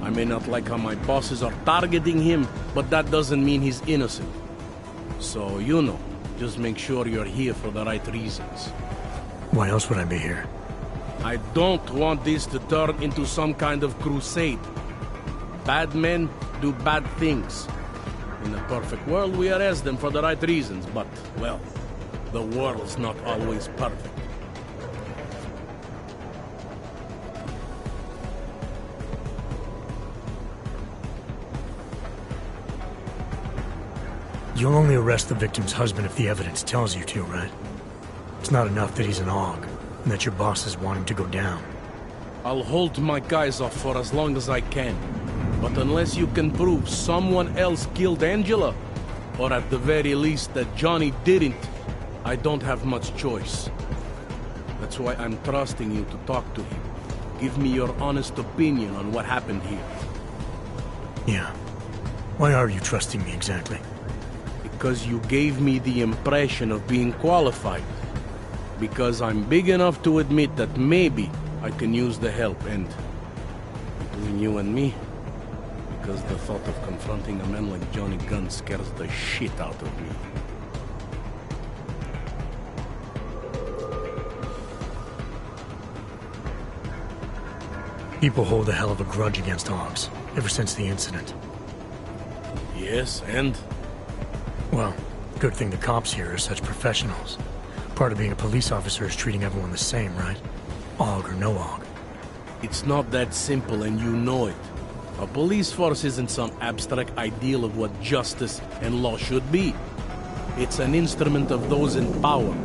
I may not like how my bosses are targeting him, but that doesn't mean he's innocent. So, you know, just make sure you're here for the right reasons. Why else would I be here? I don't want this to turn into some kind of crusade. Bad men do bad things. In a perfect world, we arrest them for the right reasons, but, well, the world's not always perfect. You'll only arrest the victim's husband if the evidence tells you to, right? It's not enough that he's an AUG, and that your bosses want him to go down. I'll hold my guys off for as long as I can. But unless you can prove someone else killed Angela, or at the very least that Johnny didn't, I don't have much choice. That's why I'm trusting you to talk to him. Give me your honest opinion on what happened here. Yeah. Why are you trusting me exactly? Because you gave me the impression of being qualified. Because I'm big enough to admit that maybe I can use the help, and between you and me, because the thought of confronting a man like Johnny Gunn scares the shit out of me. People hold a hell of a grudge against AUGs, ever since the incident. Yes, and? Well, good thing the cops here are such professionals. Part of being a police officer is treating everyone the same, right? AUG or no AUG. It's not that simple, and you know it. A police force isn't some abstract ideal of what justice and law should be. It's an instrument of those in power.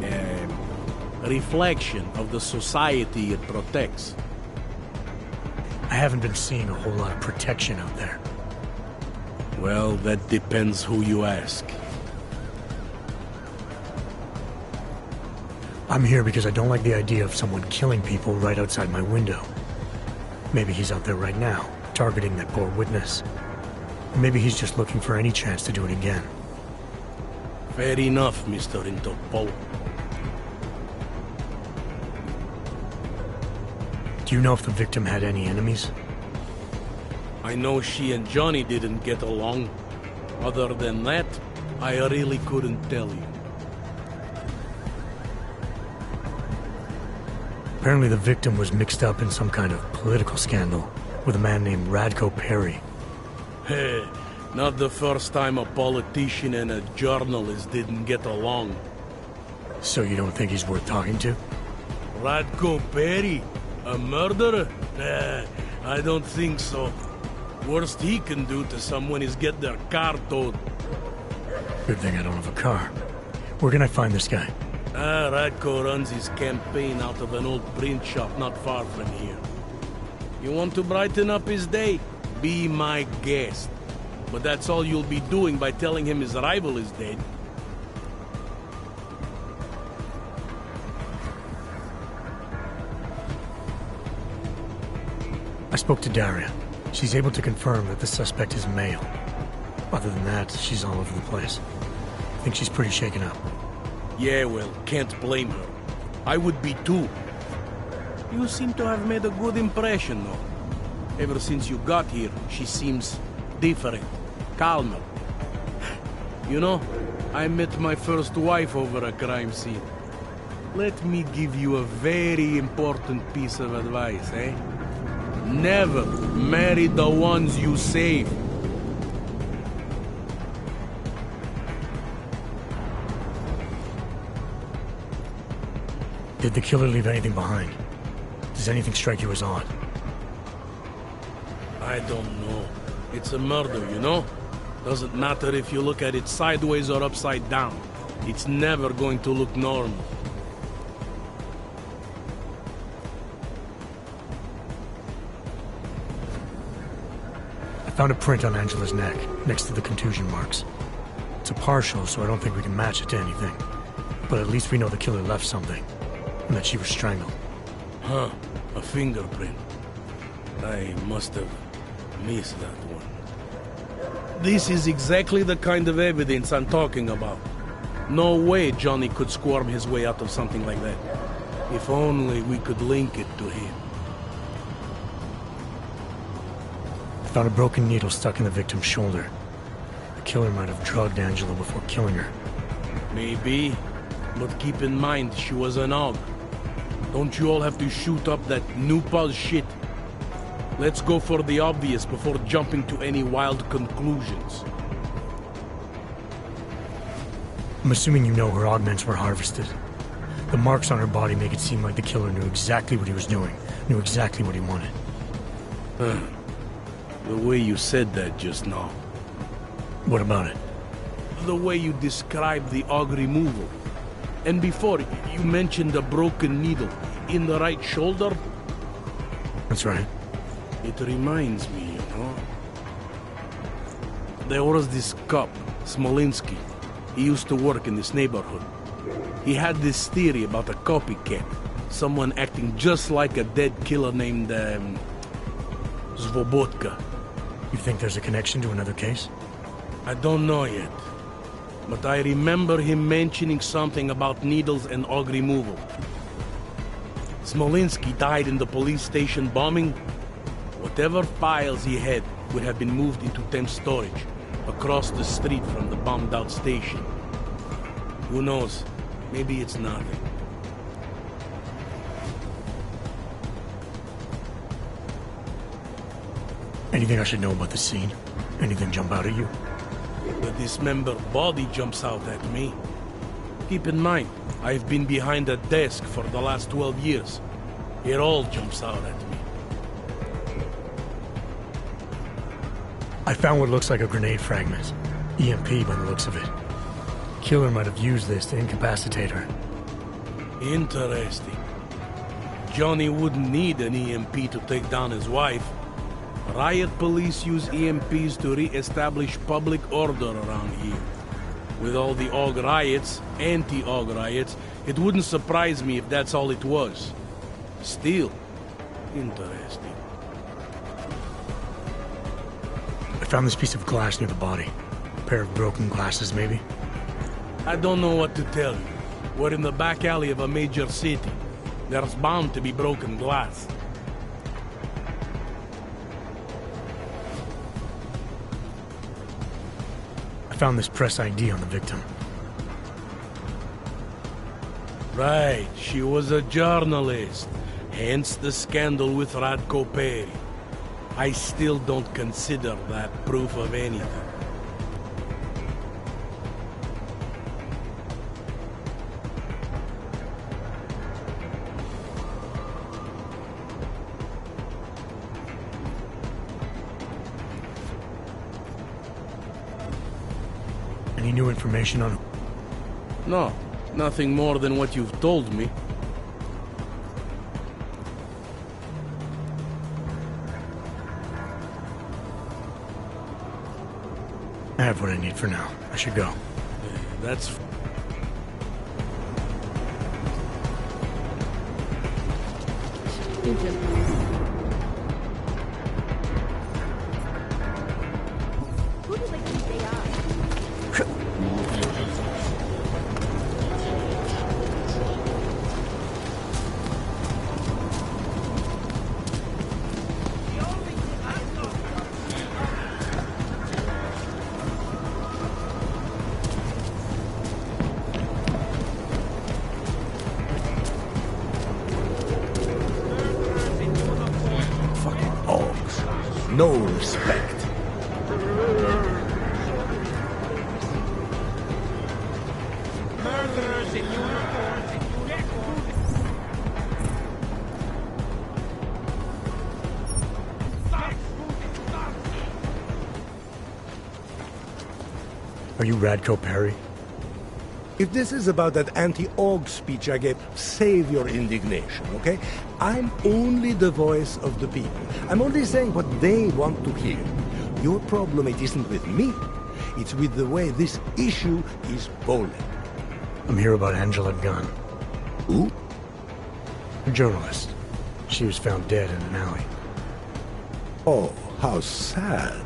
A reflection of the society it protects. I haven't been seeing a whole lot of protection out there. Well, that depends who you ask. I'm here because I don't like the idea of someone killing people right outside my window. Maybe he's out there right now, targeting that poor witness. Or maybe he's just looking for any chance to do it again. Fair enough, Mr. Interpol. Do you know if the victim had any enemies? I know she and Johnny didn't get along. Other than that, I really couldn't tell you. Apparently the victim was mixed up in some kind of political scandal with a man named Radko Perry. Hey, not the first time a politician and a journalist didn't get along. So you don't think he's worth talking to? Radko Perry? A murderer? Nah, I don't think so. Worst he can do to someone is get their car towed. Good thing I don't have a car. Where can I find this guy? Radko runs his campaign out of an old print shop not far from here. You want to brighten up his day? Be my guest. But that's all you'll be doing by telling him his rival is dead. I spoke to Daria. She's able to confirm that the suspect is male. Other than that, she's all over the place. I think she's pretty shaken up. Yeah, well, can't blame her. I would be too. You seem to have made a good impression, though. Ever since you got here, she seems different, calmer. You know, I met my first wife over a crime scene. Let me give you a very important piece of advice, eh? Never marry the ones you save. Did the killer leave anything behind? Does anything strike you as odd? I don't know. It's a murder, you know? Doesn't matter if you look at it sideways or upside down. It's never going to look normal. Found a print on Angela's neck, next to the contusion marks. It's a partial, so I don't think we can match it to anything. But at least we know the killer left something, and that she was strangled. Huh, a fingerprint. I must have missed that one. This is exactly the kind of evidence I'm talking about. No way Johnny could squirm his way out of something like that. If only we could link it to him. I found a broken needle stuck in the victim's shoulder. The killer might have drugged Angela before killing her. Maybe, but keep in mind she was an AUG. Don't you all have to shoot up that new pulse shit? Let's go for the obvious before jumping to any wild conclusions. I'm assuming you know her augments were harvested. The marks on her body make it seem like the killer knew exactly what he was doing, knew exactly what he wanted. The way you said that just now. What about it? The way you described the AUG removal. And before, you mentioned a broken needle in the right shoulder? That's right. It reminds me, you know. There was this cop, Smolinski. He used to work in this neighborhood. He had this theory about a copycat. Someone acting just like a dead killer named, Svobotka. You think there's a connection to another case? I don't know yet. But I remember him mentioning something about needles and AUG removal. Smolinski died in the police station bombing. Whatever files he had would have been moved into temp storage, across the street from the bombed-out station. Who knows? Maybe it's nothing. Anything I should know about the scene? Anything jump out at you? The dismembered body jumps out at me. Keep in mind, I've been behind a desk for the last 12 years. It all jumps out at me. I found what looks like a grenade fragment. EMP by the looks of it. Killer might have used this to incapacitate her. Interesting. Johnny wouldn't need an EMP to take down his wife. Riot police use EMPs to re-establish public order around here. With all the AUG riots, anti-AUG riots, it wouldn't surprise me if that's all it was. Still, interesting. I found this piece of glass near the body. A pair of broken glasses, maybe? I don't know what to tell you. We're in the back alley of a major city. There's bound to be broken glass. I found this press ID on the victim. Right, she was a journalist. Hence the scandal with Radko Perry. I still don't consider that proof of anything. Any new information on... No, nothing more than what you've told me. I have what I need for now. I should go. That's... Who do they think they are? No respect. Murderers in uniforms and Are you Radko Perry? If this is about that anti-AUG speech I gave, save your indignation, okay? I'm only the voice of the people. I'm only saying what they want to hear. Your problem, it isn't with me. It's with the way this issue is bowling. I'm here about Angela Gunn. Who? A journalist. She was found dead in an alley. Oh, how sad.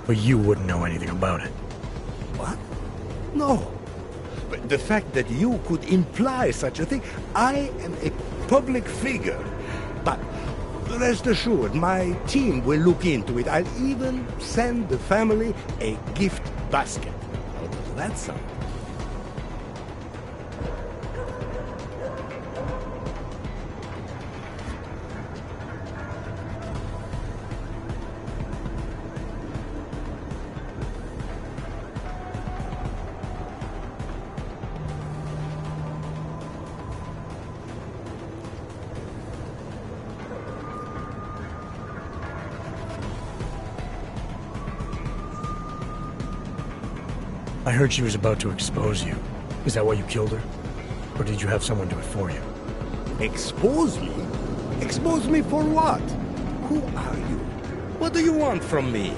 But you wouldn't know anything about it. What? No. But the fact that you could imply such a thing, I am a public figure. But rest assured, my team will look into it. I'll even send the family a gift basket. How does that sound? I heard she was about to expose you. Is that why you killed her? Or did you have someone do it for you? Expose me? Expose me for what? Who are you? What do you want from me?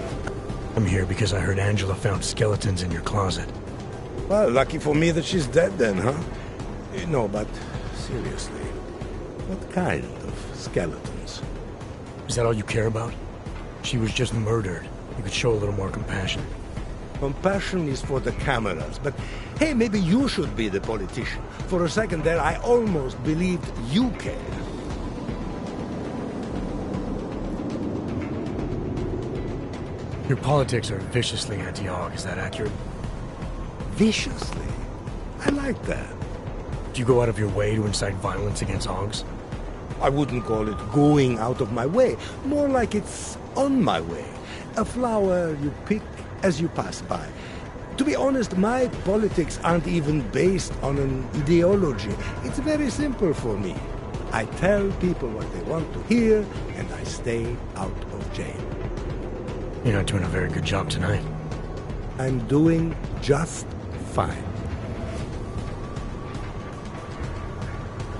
I'm here because I heard Angela found skeletons in your closet. Well, lucky for me that she's dead then, huh? No, but seriously, what kind of skeletons? Is that all you care about? She was just murdered. You could show a little more compassion. Compassion is for the cameras, but hey, maybe you should be the politician. For a second there, I almost believed you cared. Your politics are viciously anti-Hog, is that accurate? Viciously? I like that. Do you go out of your way to incite violence against Hogs? I wouldn't call it going out of my way. More like it's on my way. A flower you pick as you pass by. To be honest, my politics aren't even based on an ideology. It's very simple for me. I tell people what they want to hear, and I stay out of jail. You're not doing a very good job tonight. I'm doing just fine.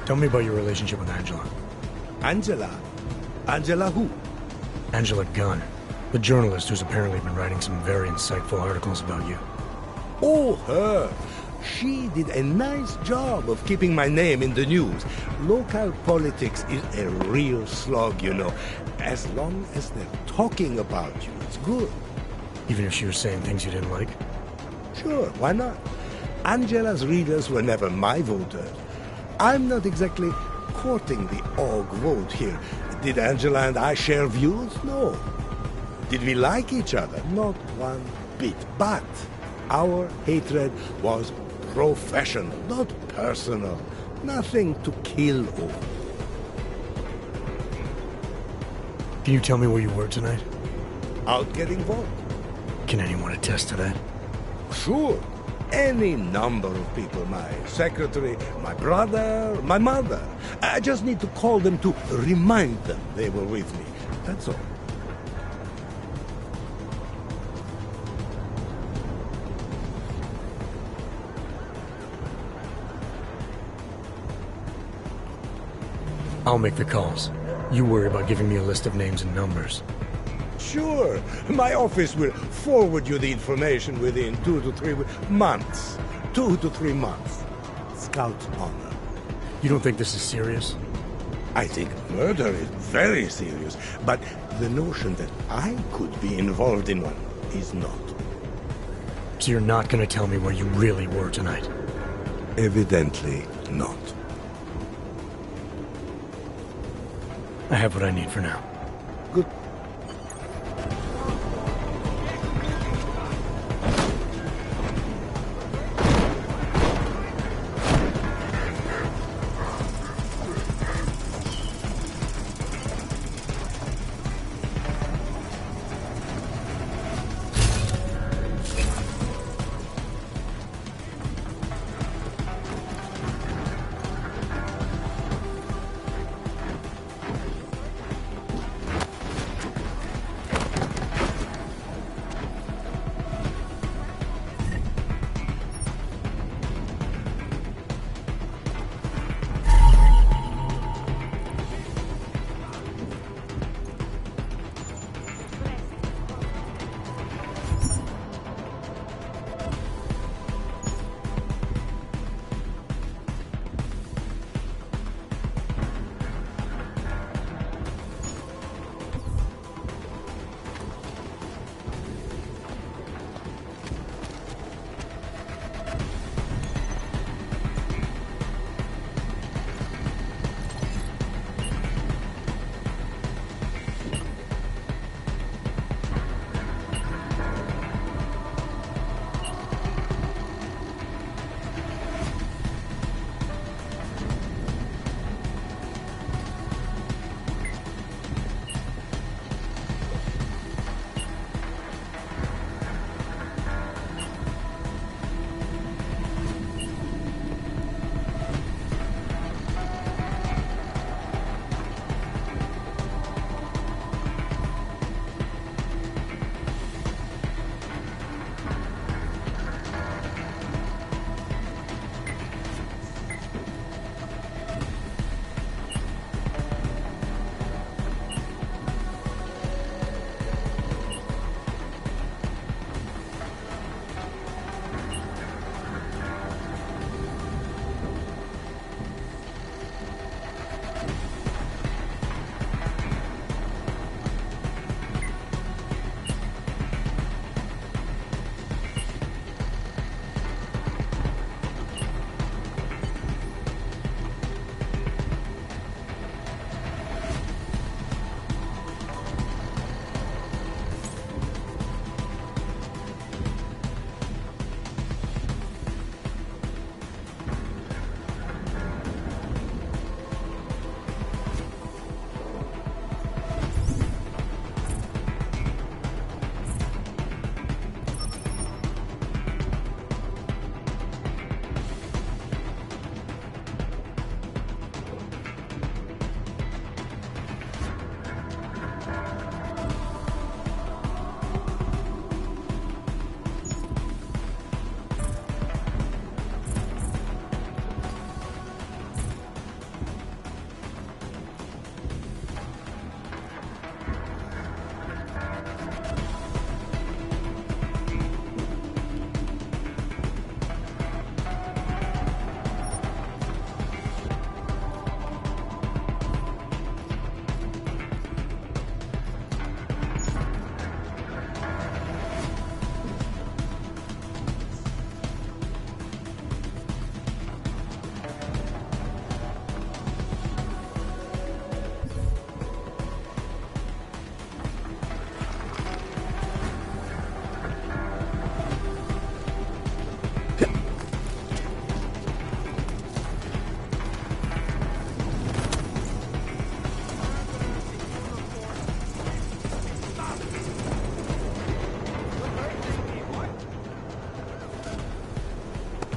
Tell me about your relationship with Angela. Angela? Angela who? Angela Gunn. The journalist who's apparently been writing some very insightful articles about you. Oh, her. She did a nice job of keeping my name in the news. Local politics is a real slog, you know. As long as they're talking about you, it's good. Even if she was saying things you didn't like? Sure, why not? Angela's readers were never my voters. I'm not exactly courting the Ogg vote here. Did Angela and I share views? No. Did we like each other? Not one bit. But our hatred was professional, not personal. Nothing to kill over. Can you tell me where you were tonight? Out getting vote. Can anyone attest to that? Sure. Any number of people. My secretary, my brother, my mother. I just need to call them to remind them they were with me. That's all. I'll make the calls. You worry about giving me a list of names and numbers. Sure. My office will forward you the information within 2 to 3 months. 2 to 3 months. Scout's honor. You don't think this is serious? I think murder is very serious, but the notion that I could be involved in one is not. So you're not going to tell me where you really were tonight? Evidently not. I have what I need for now. Good.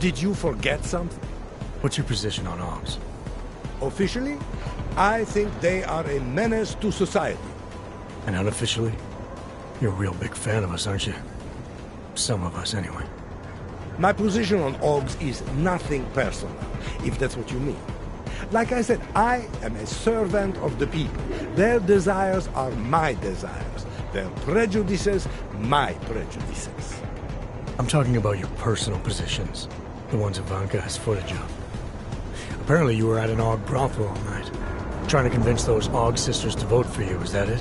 Did you forget something? What's your position on Augs? Officially, I think they are a menace to society. And unofficially? You're a real big fan of us, aren't you? Some of us, anyway. My position on Augs is nothing personal, if that's what you mean. Like I said, I am a servant of the people. Their desires are my desires. Their prejudices, my prejudices. I'm talking about your personal positions. The ones Ivanka has footage of. Apparently you were at an Aug brothel all night. Trying to convince those Aug sisters to vote for you, is that it?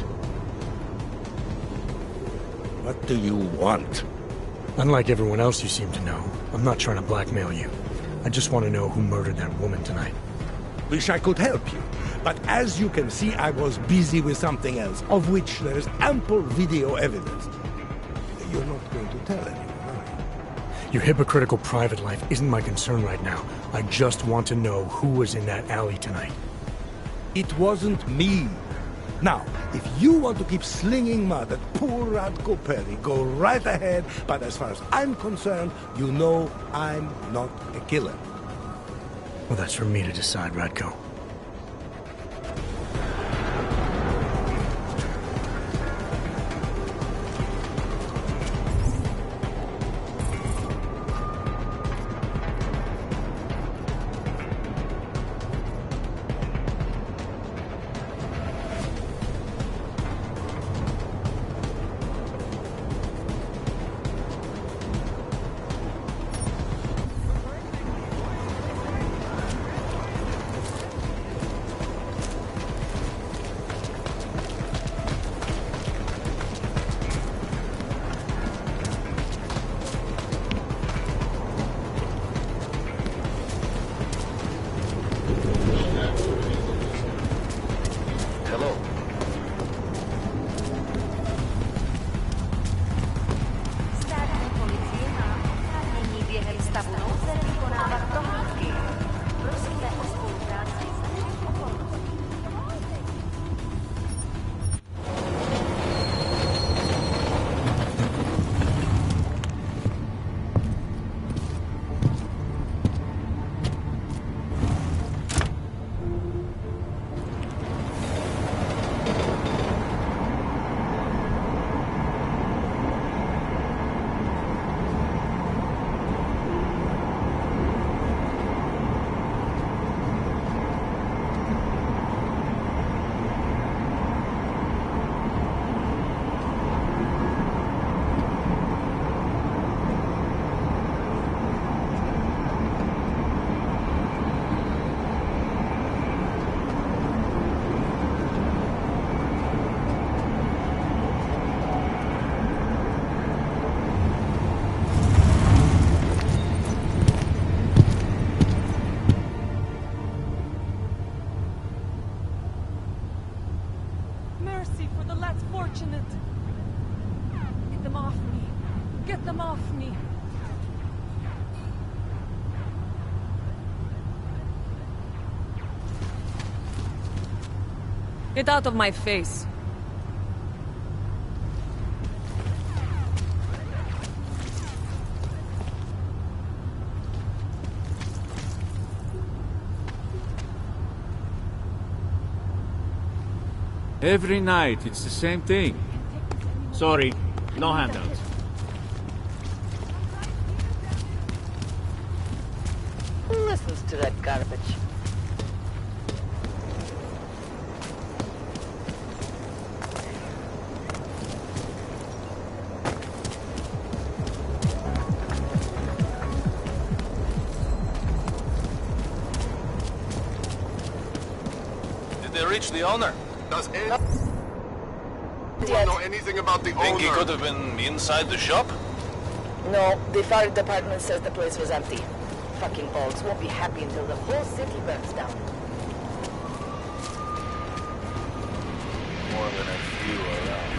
What do you want? Unlike everyone else you seem to know, I'm not trying to blackmail you. I just want to know who murdered that woman tonight. Wish I could help you. But as you can see, I was busy with something else, of which there is ample video evidence. You're not going to tell anyone, are you? Your hypocritical private life isn't my concern right now. I just want to know who was in that alley tonight. It wasn't me. Now, if you want to keep slinging mud at poor Radko Perry, go right ahead, but as far as I'm concerned, you know I'm not a killer. Well, that's for me to decide, Radko. Mercy for the less fortunate. Get them off me. Get them off me. Get out of my face. Every night, it's the same thing. Sorry, no handouts. Who listens to that garbage? Did they reach the owner? Does anyone know anything about the Think he owner? could have been inside the shop? No, the fire department says the place was empty. Fucking Augs won't be happy until the whole city burns down. More than a few around.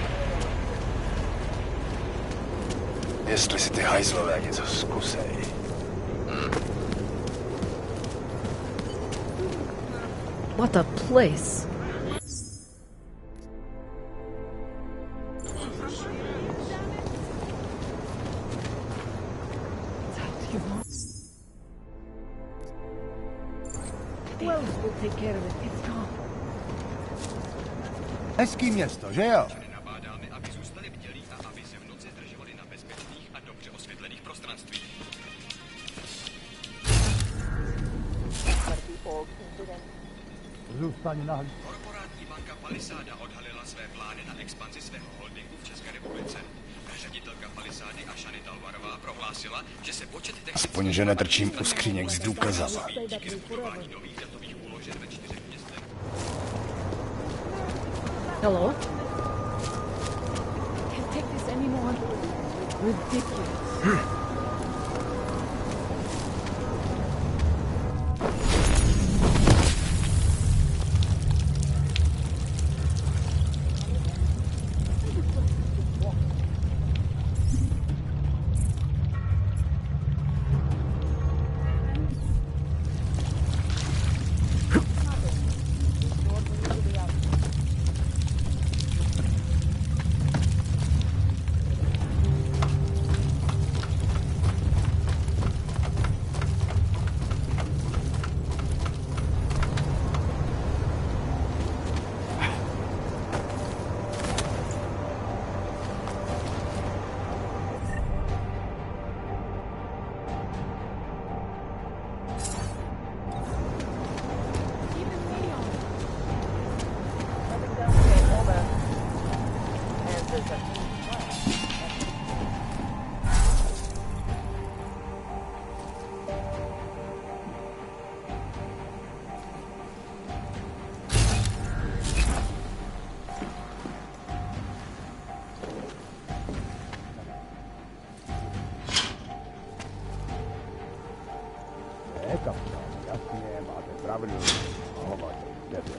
Jestli si ty hajzlové něco zkusej. What a place. This will take care of it. It's gone. Hezký město, že jo? Nabádáme, aby zůstali bdělí a aby se v noci zdržovali na bezpečných a dobře osvětlených prostranstvích. Zůstaň na Korporátní banka Palisáda odhalila své plány na expanzi svého holdingu v České republice. Ředitelka Palisády Ashany Talvarová prohlásila, že se počet Aspoň, že netrčím u skříněk s důkazama. díky vybudování nových datových úložen ve 4 městech. Hello? Can't take this anymore. Ridiculous. Jasně, máte pravdu. Hovor, jdete.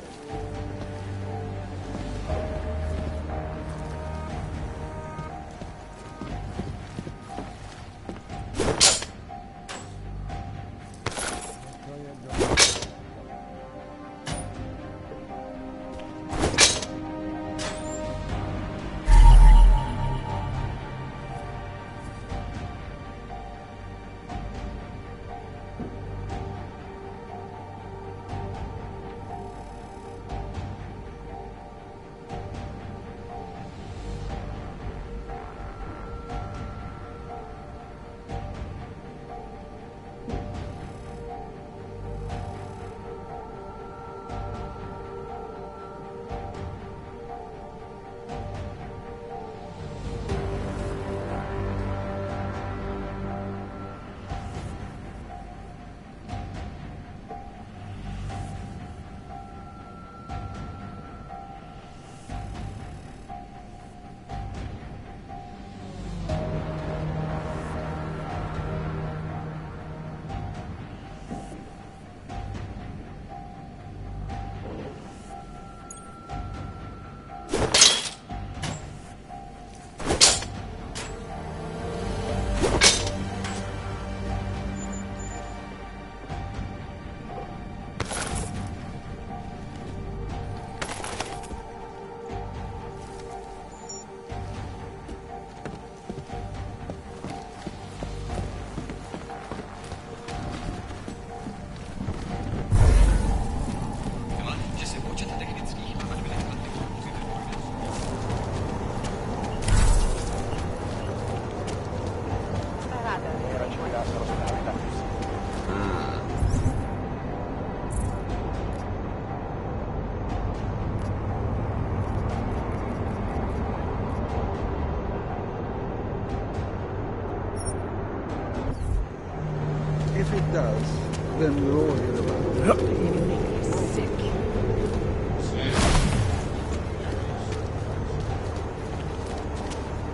If it does, then we'll all hear about it. You make me sick.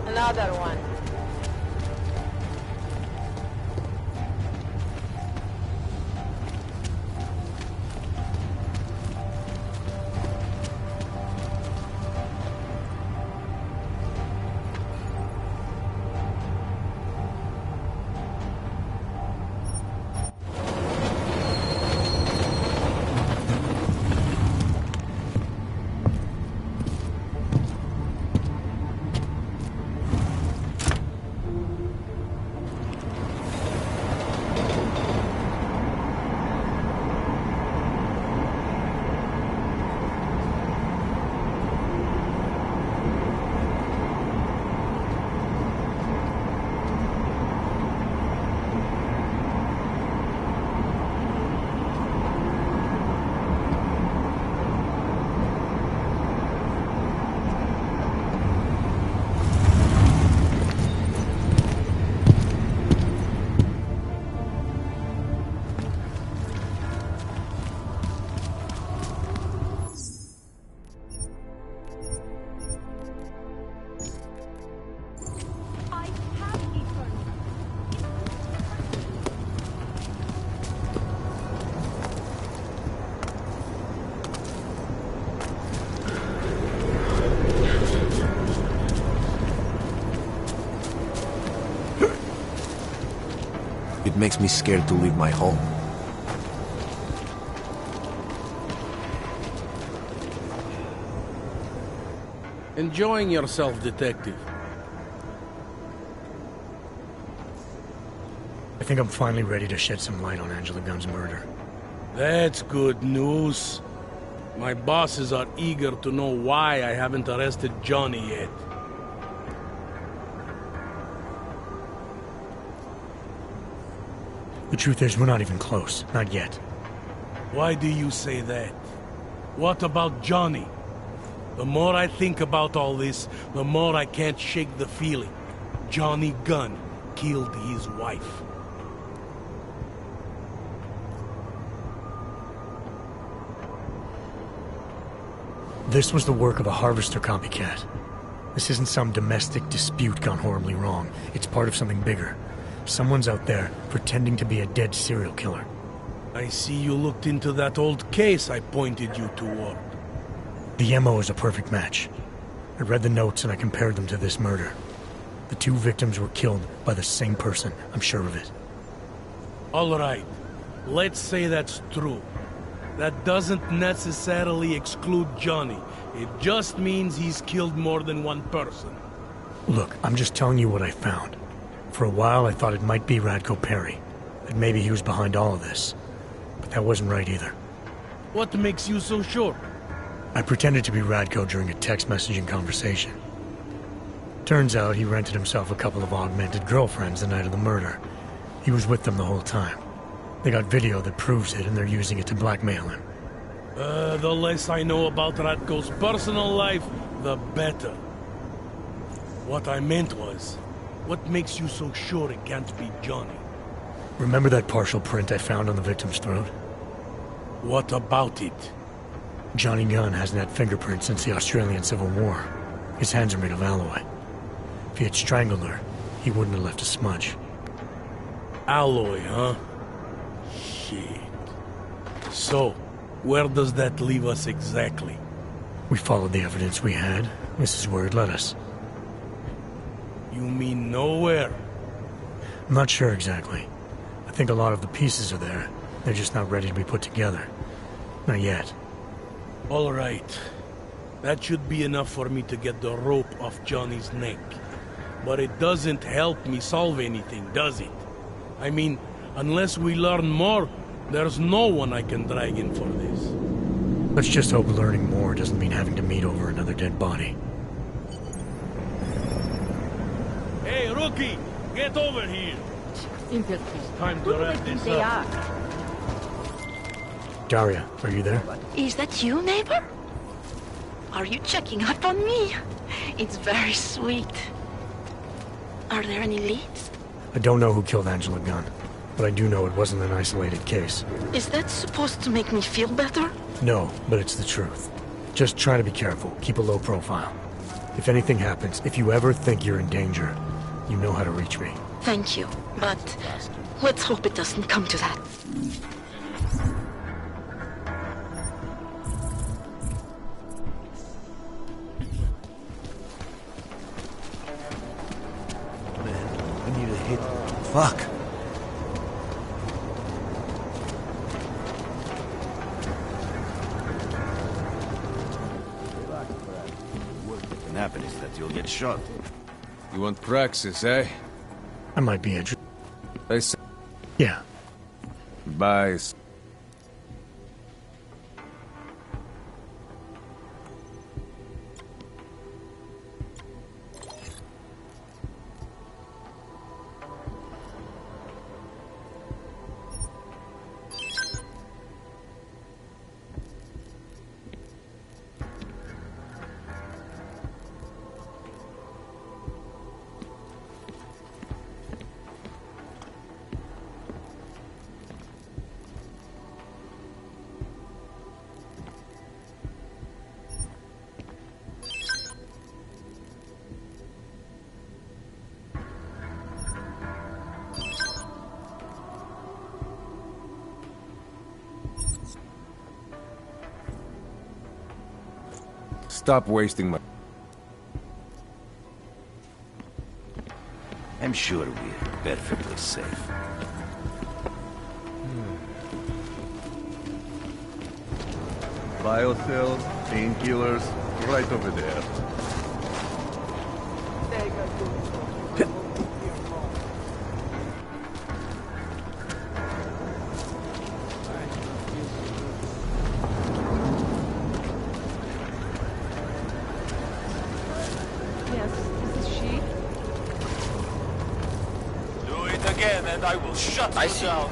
Another one. makes me scared to leave my home. Enjoying yourself, Detective. I think I'm finally ready to shed some light on Angela Gunn's murder. That's good news. My bosses are eager to know why I haven't arrested Johnny yet. The truth is, we're not even close. Not yet. Why do you say that? What about Johnny? The more I think about all this, the more I can't shake the feeling. Johnny Gunn killed his wife. This was the work of a harvester copycat. This isn't some domestic dispute gone horribly wrong. It's part of something bigger. Someone's out there pretending to be a dead serial killer. I see you looked into that old case I pointed you toward. The MO is a perfect match. I read the notes and I compared them to this murder. The two victims were killed by the same person, I'm sure of it. All right. Let's say that's true. That doesn't necessarily exclude Johnny. It just means he's killed more than one person. Look, I'm just telling you what I found. For a while, I thought it might be Radko Perry. That maybe he was behind all of this. But that wasn't right either. What makes you so sure? I pretended to be Radko during a text messaging conversation. Turns out he rented himself a couple of augmented girlfriends the night of the murder. He was with them the whole time. They got video that proves it, and they're using it to blackmail him. The less I know about Radko's personal life, the better. What I meant was, what makes you so sure it can't be Johnny? Remember that partial print I found on the victim's throat? What about it? Johnny Gunn hasn't had fingerprints since the Australian Civil War. His hands are made of alloy. If he had strangled her, he wouldn't have left a smudge. Alloy, huh? Shit. So, where does that leave us exactly? We followed the evidence we had. This is where it led us. You mean nowhere? I'm not sure exactly. I think a lot of the pieces are there. They're just not ready to be put together. Not yet. All right. That should be enough for me to get the rope off Johnny's neck. But it doesn't help me solve anything, does it? I mean, unless we learn more, there's no one I can drag in for this. Let's just hope learning more doesn't mean having to meet over another dead body. Hey, rookie! Get over here! It's time to wrap this up. Daria, are you there? Is that you, neighbor? Are you checking up on me? It's very sweet. Are there any leads? I don't know who killed Angela Gunn, but I do know it wasn't an isolated case. Is that supposed to make me feel better? No, but it's the truth. Just try to be careful. Keep a low profile. If anything happens, if you ever think you're in danger, you know how to reach me. Thank you, but let's hope it doesn't come to that. I need a hit. Fuck. What can happen is that you'll get shot. You want praxis, eh? I might be interested. I say. Yeah. Bye. Stop wasting my... I'm sure we're perfectly safe. Biocells, painkillers, right over there. Yes, this is she. Do it again and I will shut you down.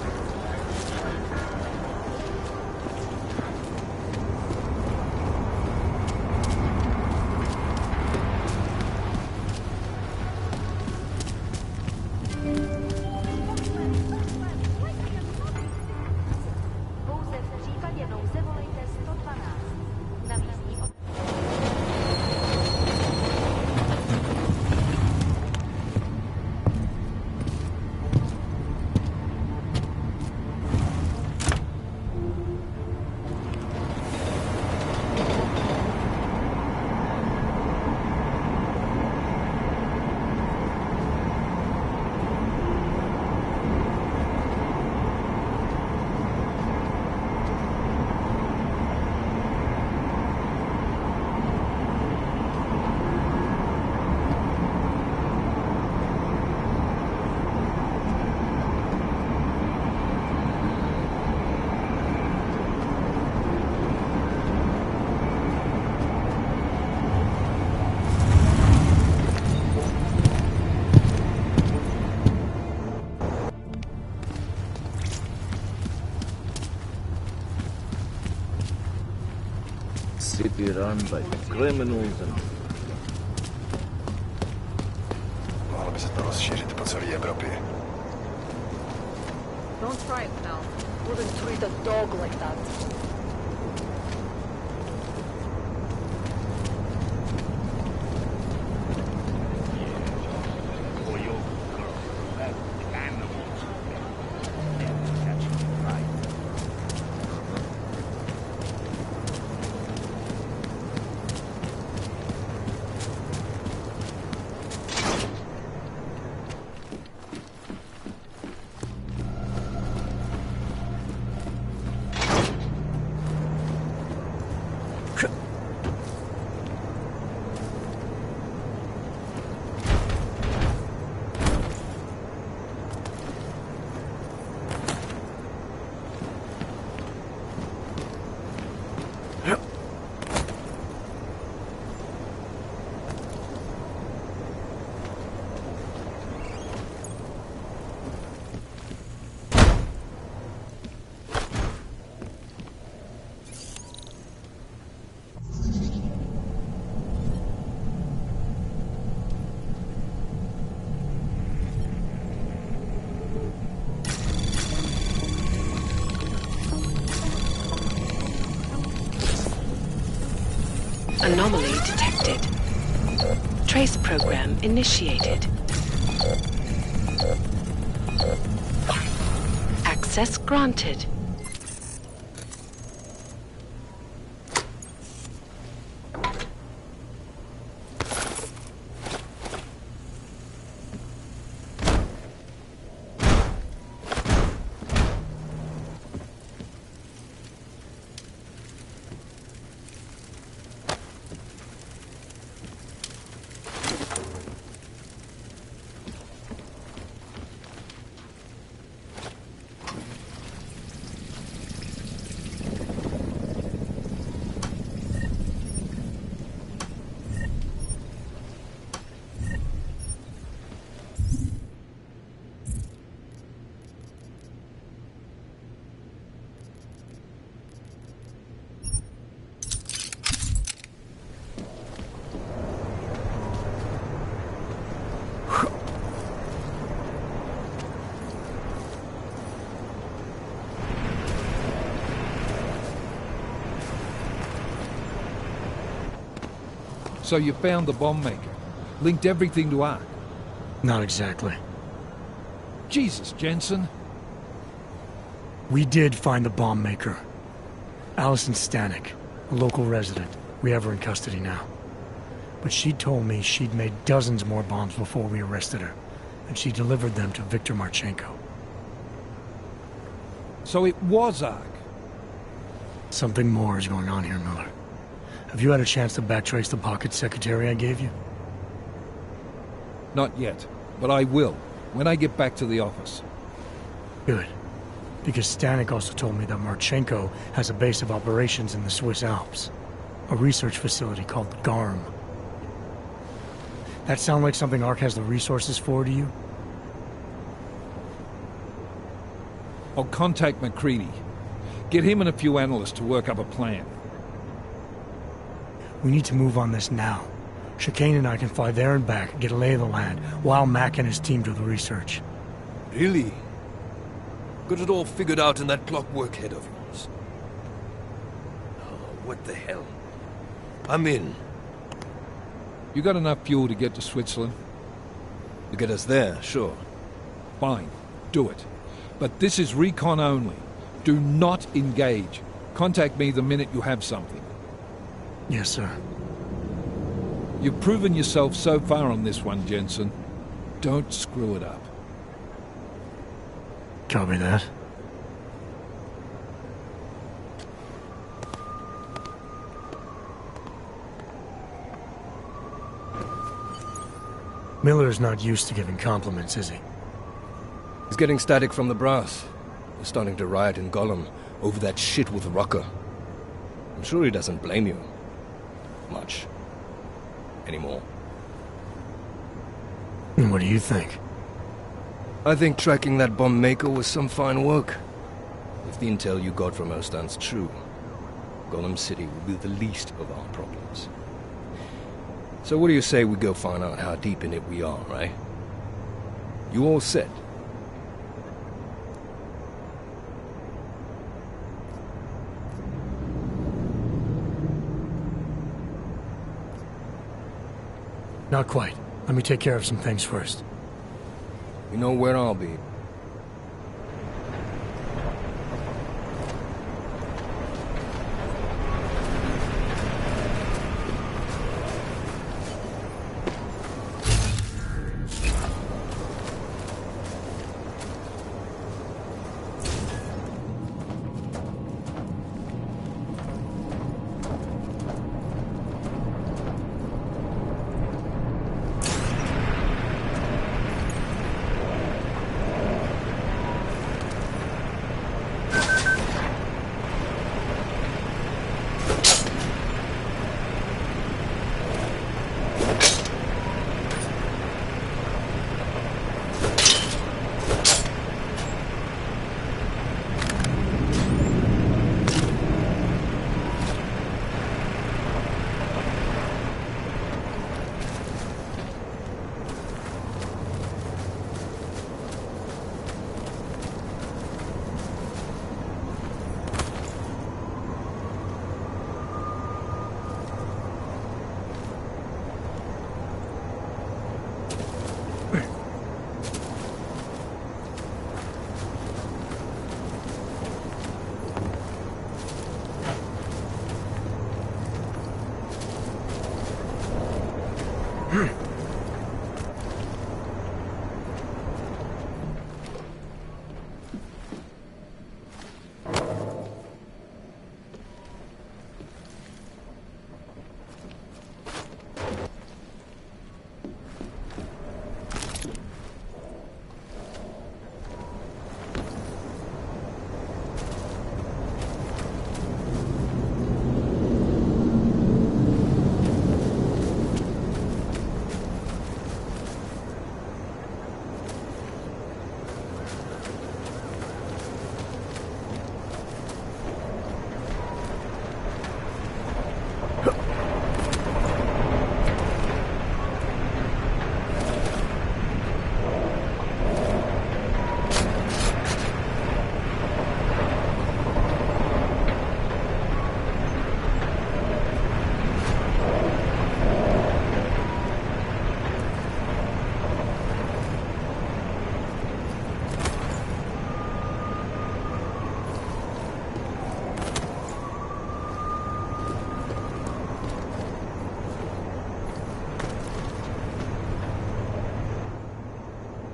Pouze v případě nouze volejte 112. Na místní City run by criminals and... Mohlo by se to rozšířit po celé Evropě. Don't try it now. Wouldn't treat a dog like that. Anomaly detected. Trace program initiated. Access granted. So you found the bomb maker. Linked everything to Ark. Not exactly. Jesus, Jensen. We did find the bomb maker. Allison Stanek, a local resident. We have her in custody now. But she told me she'd made dozens more bombs before we arrested her, and she delivered them to Viktor Marchenko. So it was Ark? Something more is going on here, Miller. Have you had a chance to backtrace the pocket secretary I gave you? Not yet, but I will, when I get back to the office. Good. Because Stanek also told me that Marchenko has a base of operations in the Swiss Alps. A research facility called GARM. That sound like something Ark has the resources for to you? I'll contact McCready. Get him and a few analysts to work up a plan. We need to move on this now. Chicane and I can fly there and back, get a lay of the land, while Mac and his team do the research. Really? Got it all figured out in that clockwork head of yours. Oh, what the hell? I'm in. You got enough fuel to get to Switzerland? To get us there, sure. Fine, do it. But this is recon only. Do not engage. Contact me the minute you have something. Yes, sir. You've proven yourself so far on this one, Jensen. Don't screw it up. Copy that. Miller's not used to giving compliments, is he? He's getting static from the brass. They're starting to riot in Gollum over that shit with Rucker. I'm sure he doesn't blame you. Much. Anymore. And what do you think? I think tracking that bomb maker was some fine work. If the intel you got from her stands true, Gollum City will be the least of our problems. So what do you say we go find out how deep in it we are, right? You all set? Not quite. Let me take care of some things first. You know where I'll be.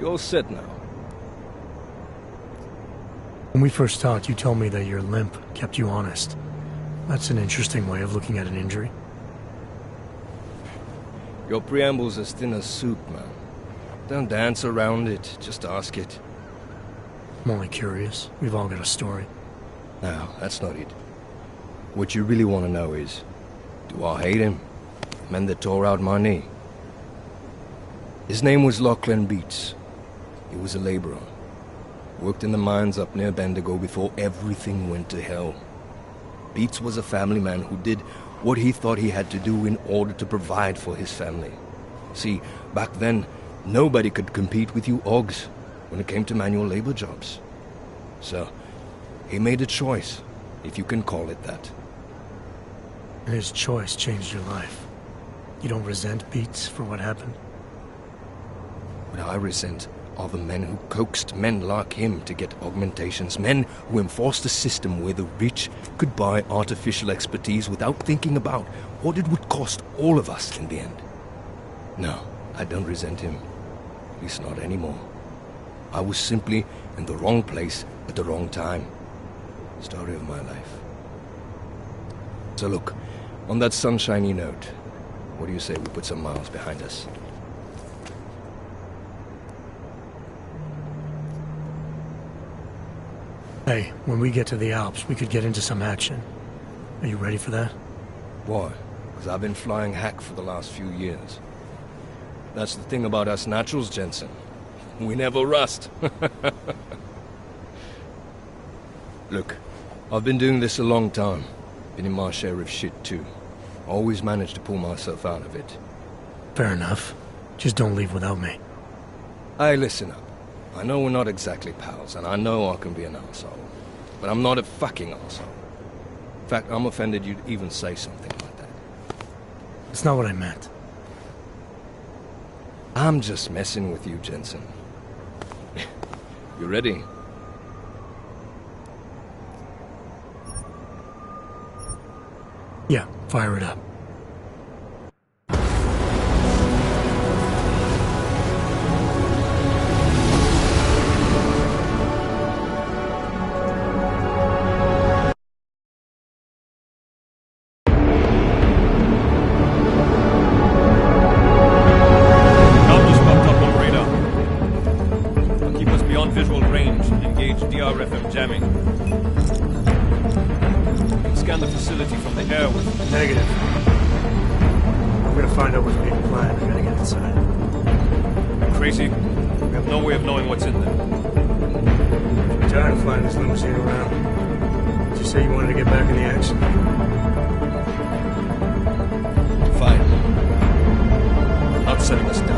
You're all set now. When we first talked, you told me that your limp kept you honest. That's an interesting way of looking at an injury. Your preamble's as thin as soup, man. Don't dance around it, just ask it. I'm only curious. We've all got a story. No, that's not it. What you really want to know is, do I hate him? The man that tore out my knee. His name was Lachlan Beats. He was a laborer. Worked in the mines up near Bendigo before everything went to hell. Beats was a family man who did what he thought he had to do in order to provide for his family. See, back then, nobody could compete with you Ogs when it came to manual labor jobs. So, he made a choice, if you can call it that. And his choice changed your life. You don't resent Beats for what happened? What I resent are the men who coaxed men like him to get augmentations, men who enforced a system where the rich could buy artificial expertise without thinking about what it would cost all of us in the end. No, I don't resent him. At least not anymore. I was simply in the wrong place at the wrong time. Story of my life. So look, on that sunshiny note, what do you say we put some miles behind us? Hey, when we get to the Alps, we could get into some action. Are you ready for that? Why? Because I've been flying hack for the last few years. That's the thing about us naturals, Jensen. We never rust. Look, I've been doing this a long time. Been in my share of shit, too. Always managed to pull myself out of it. Fair enough. Just don't leave without me. Hey, listen up. I know we're not exactly pals, and I know I can be an arsehole. But I'm not a fucking arsehole. In fact, I'm offended you'd even say something like that. That's not what I meant. I'm just messing with you, Jensen. You ready? Yeah, fire it up. Visual range. Engage DRFM jamming. Scan the facility from the air with... Negative. I'm gonna find out what's being planned. I gotta get inside. Crazy. We have no way of knowing what's in there. I'm tired of flying this limousine around. Did you say you wanted to get back in the action? Fine. Not setting us down.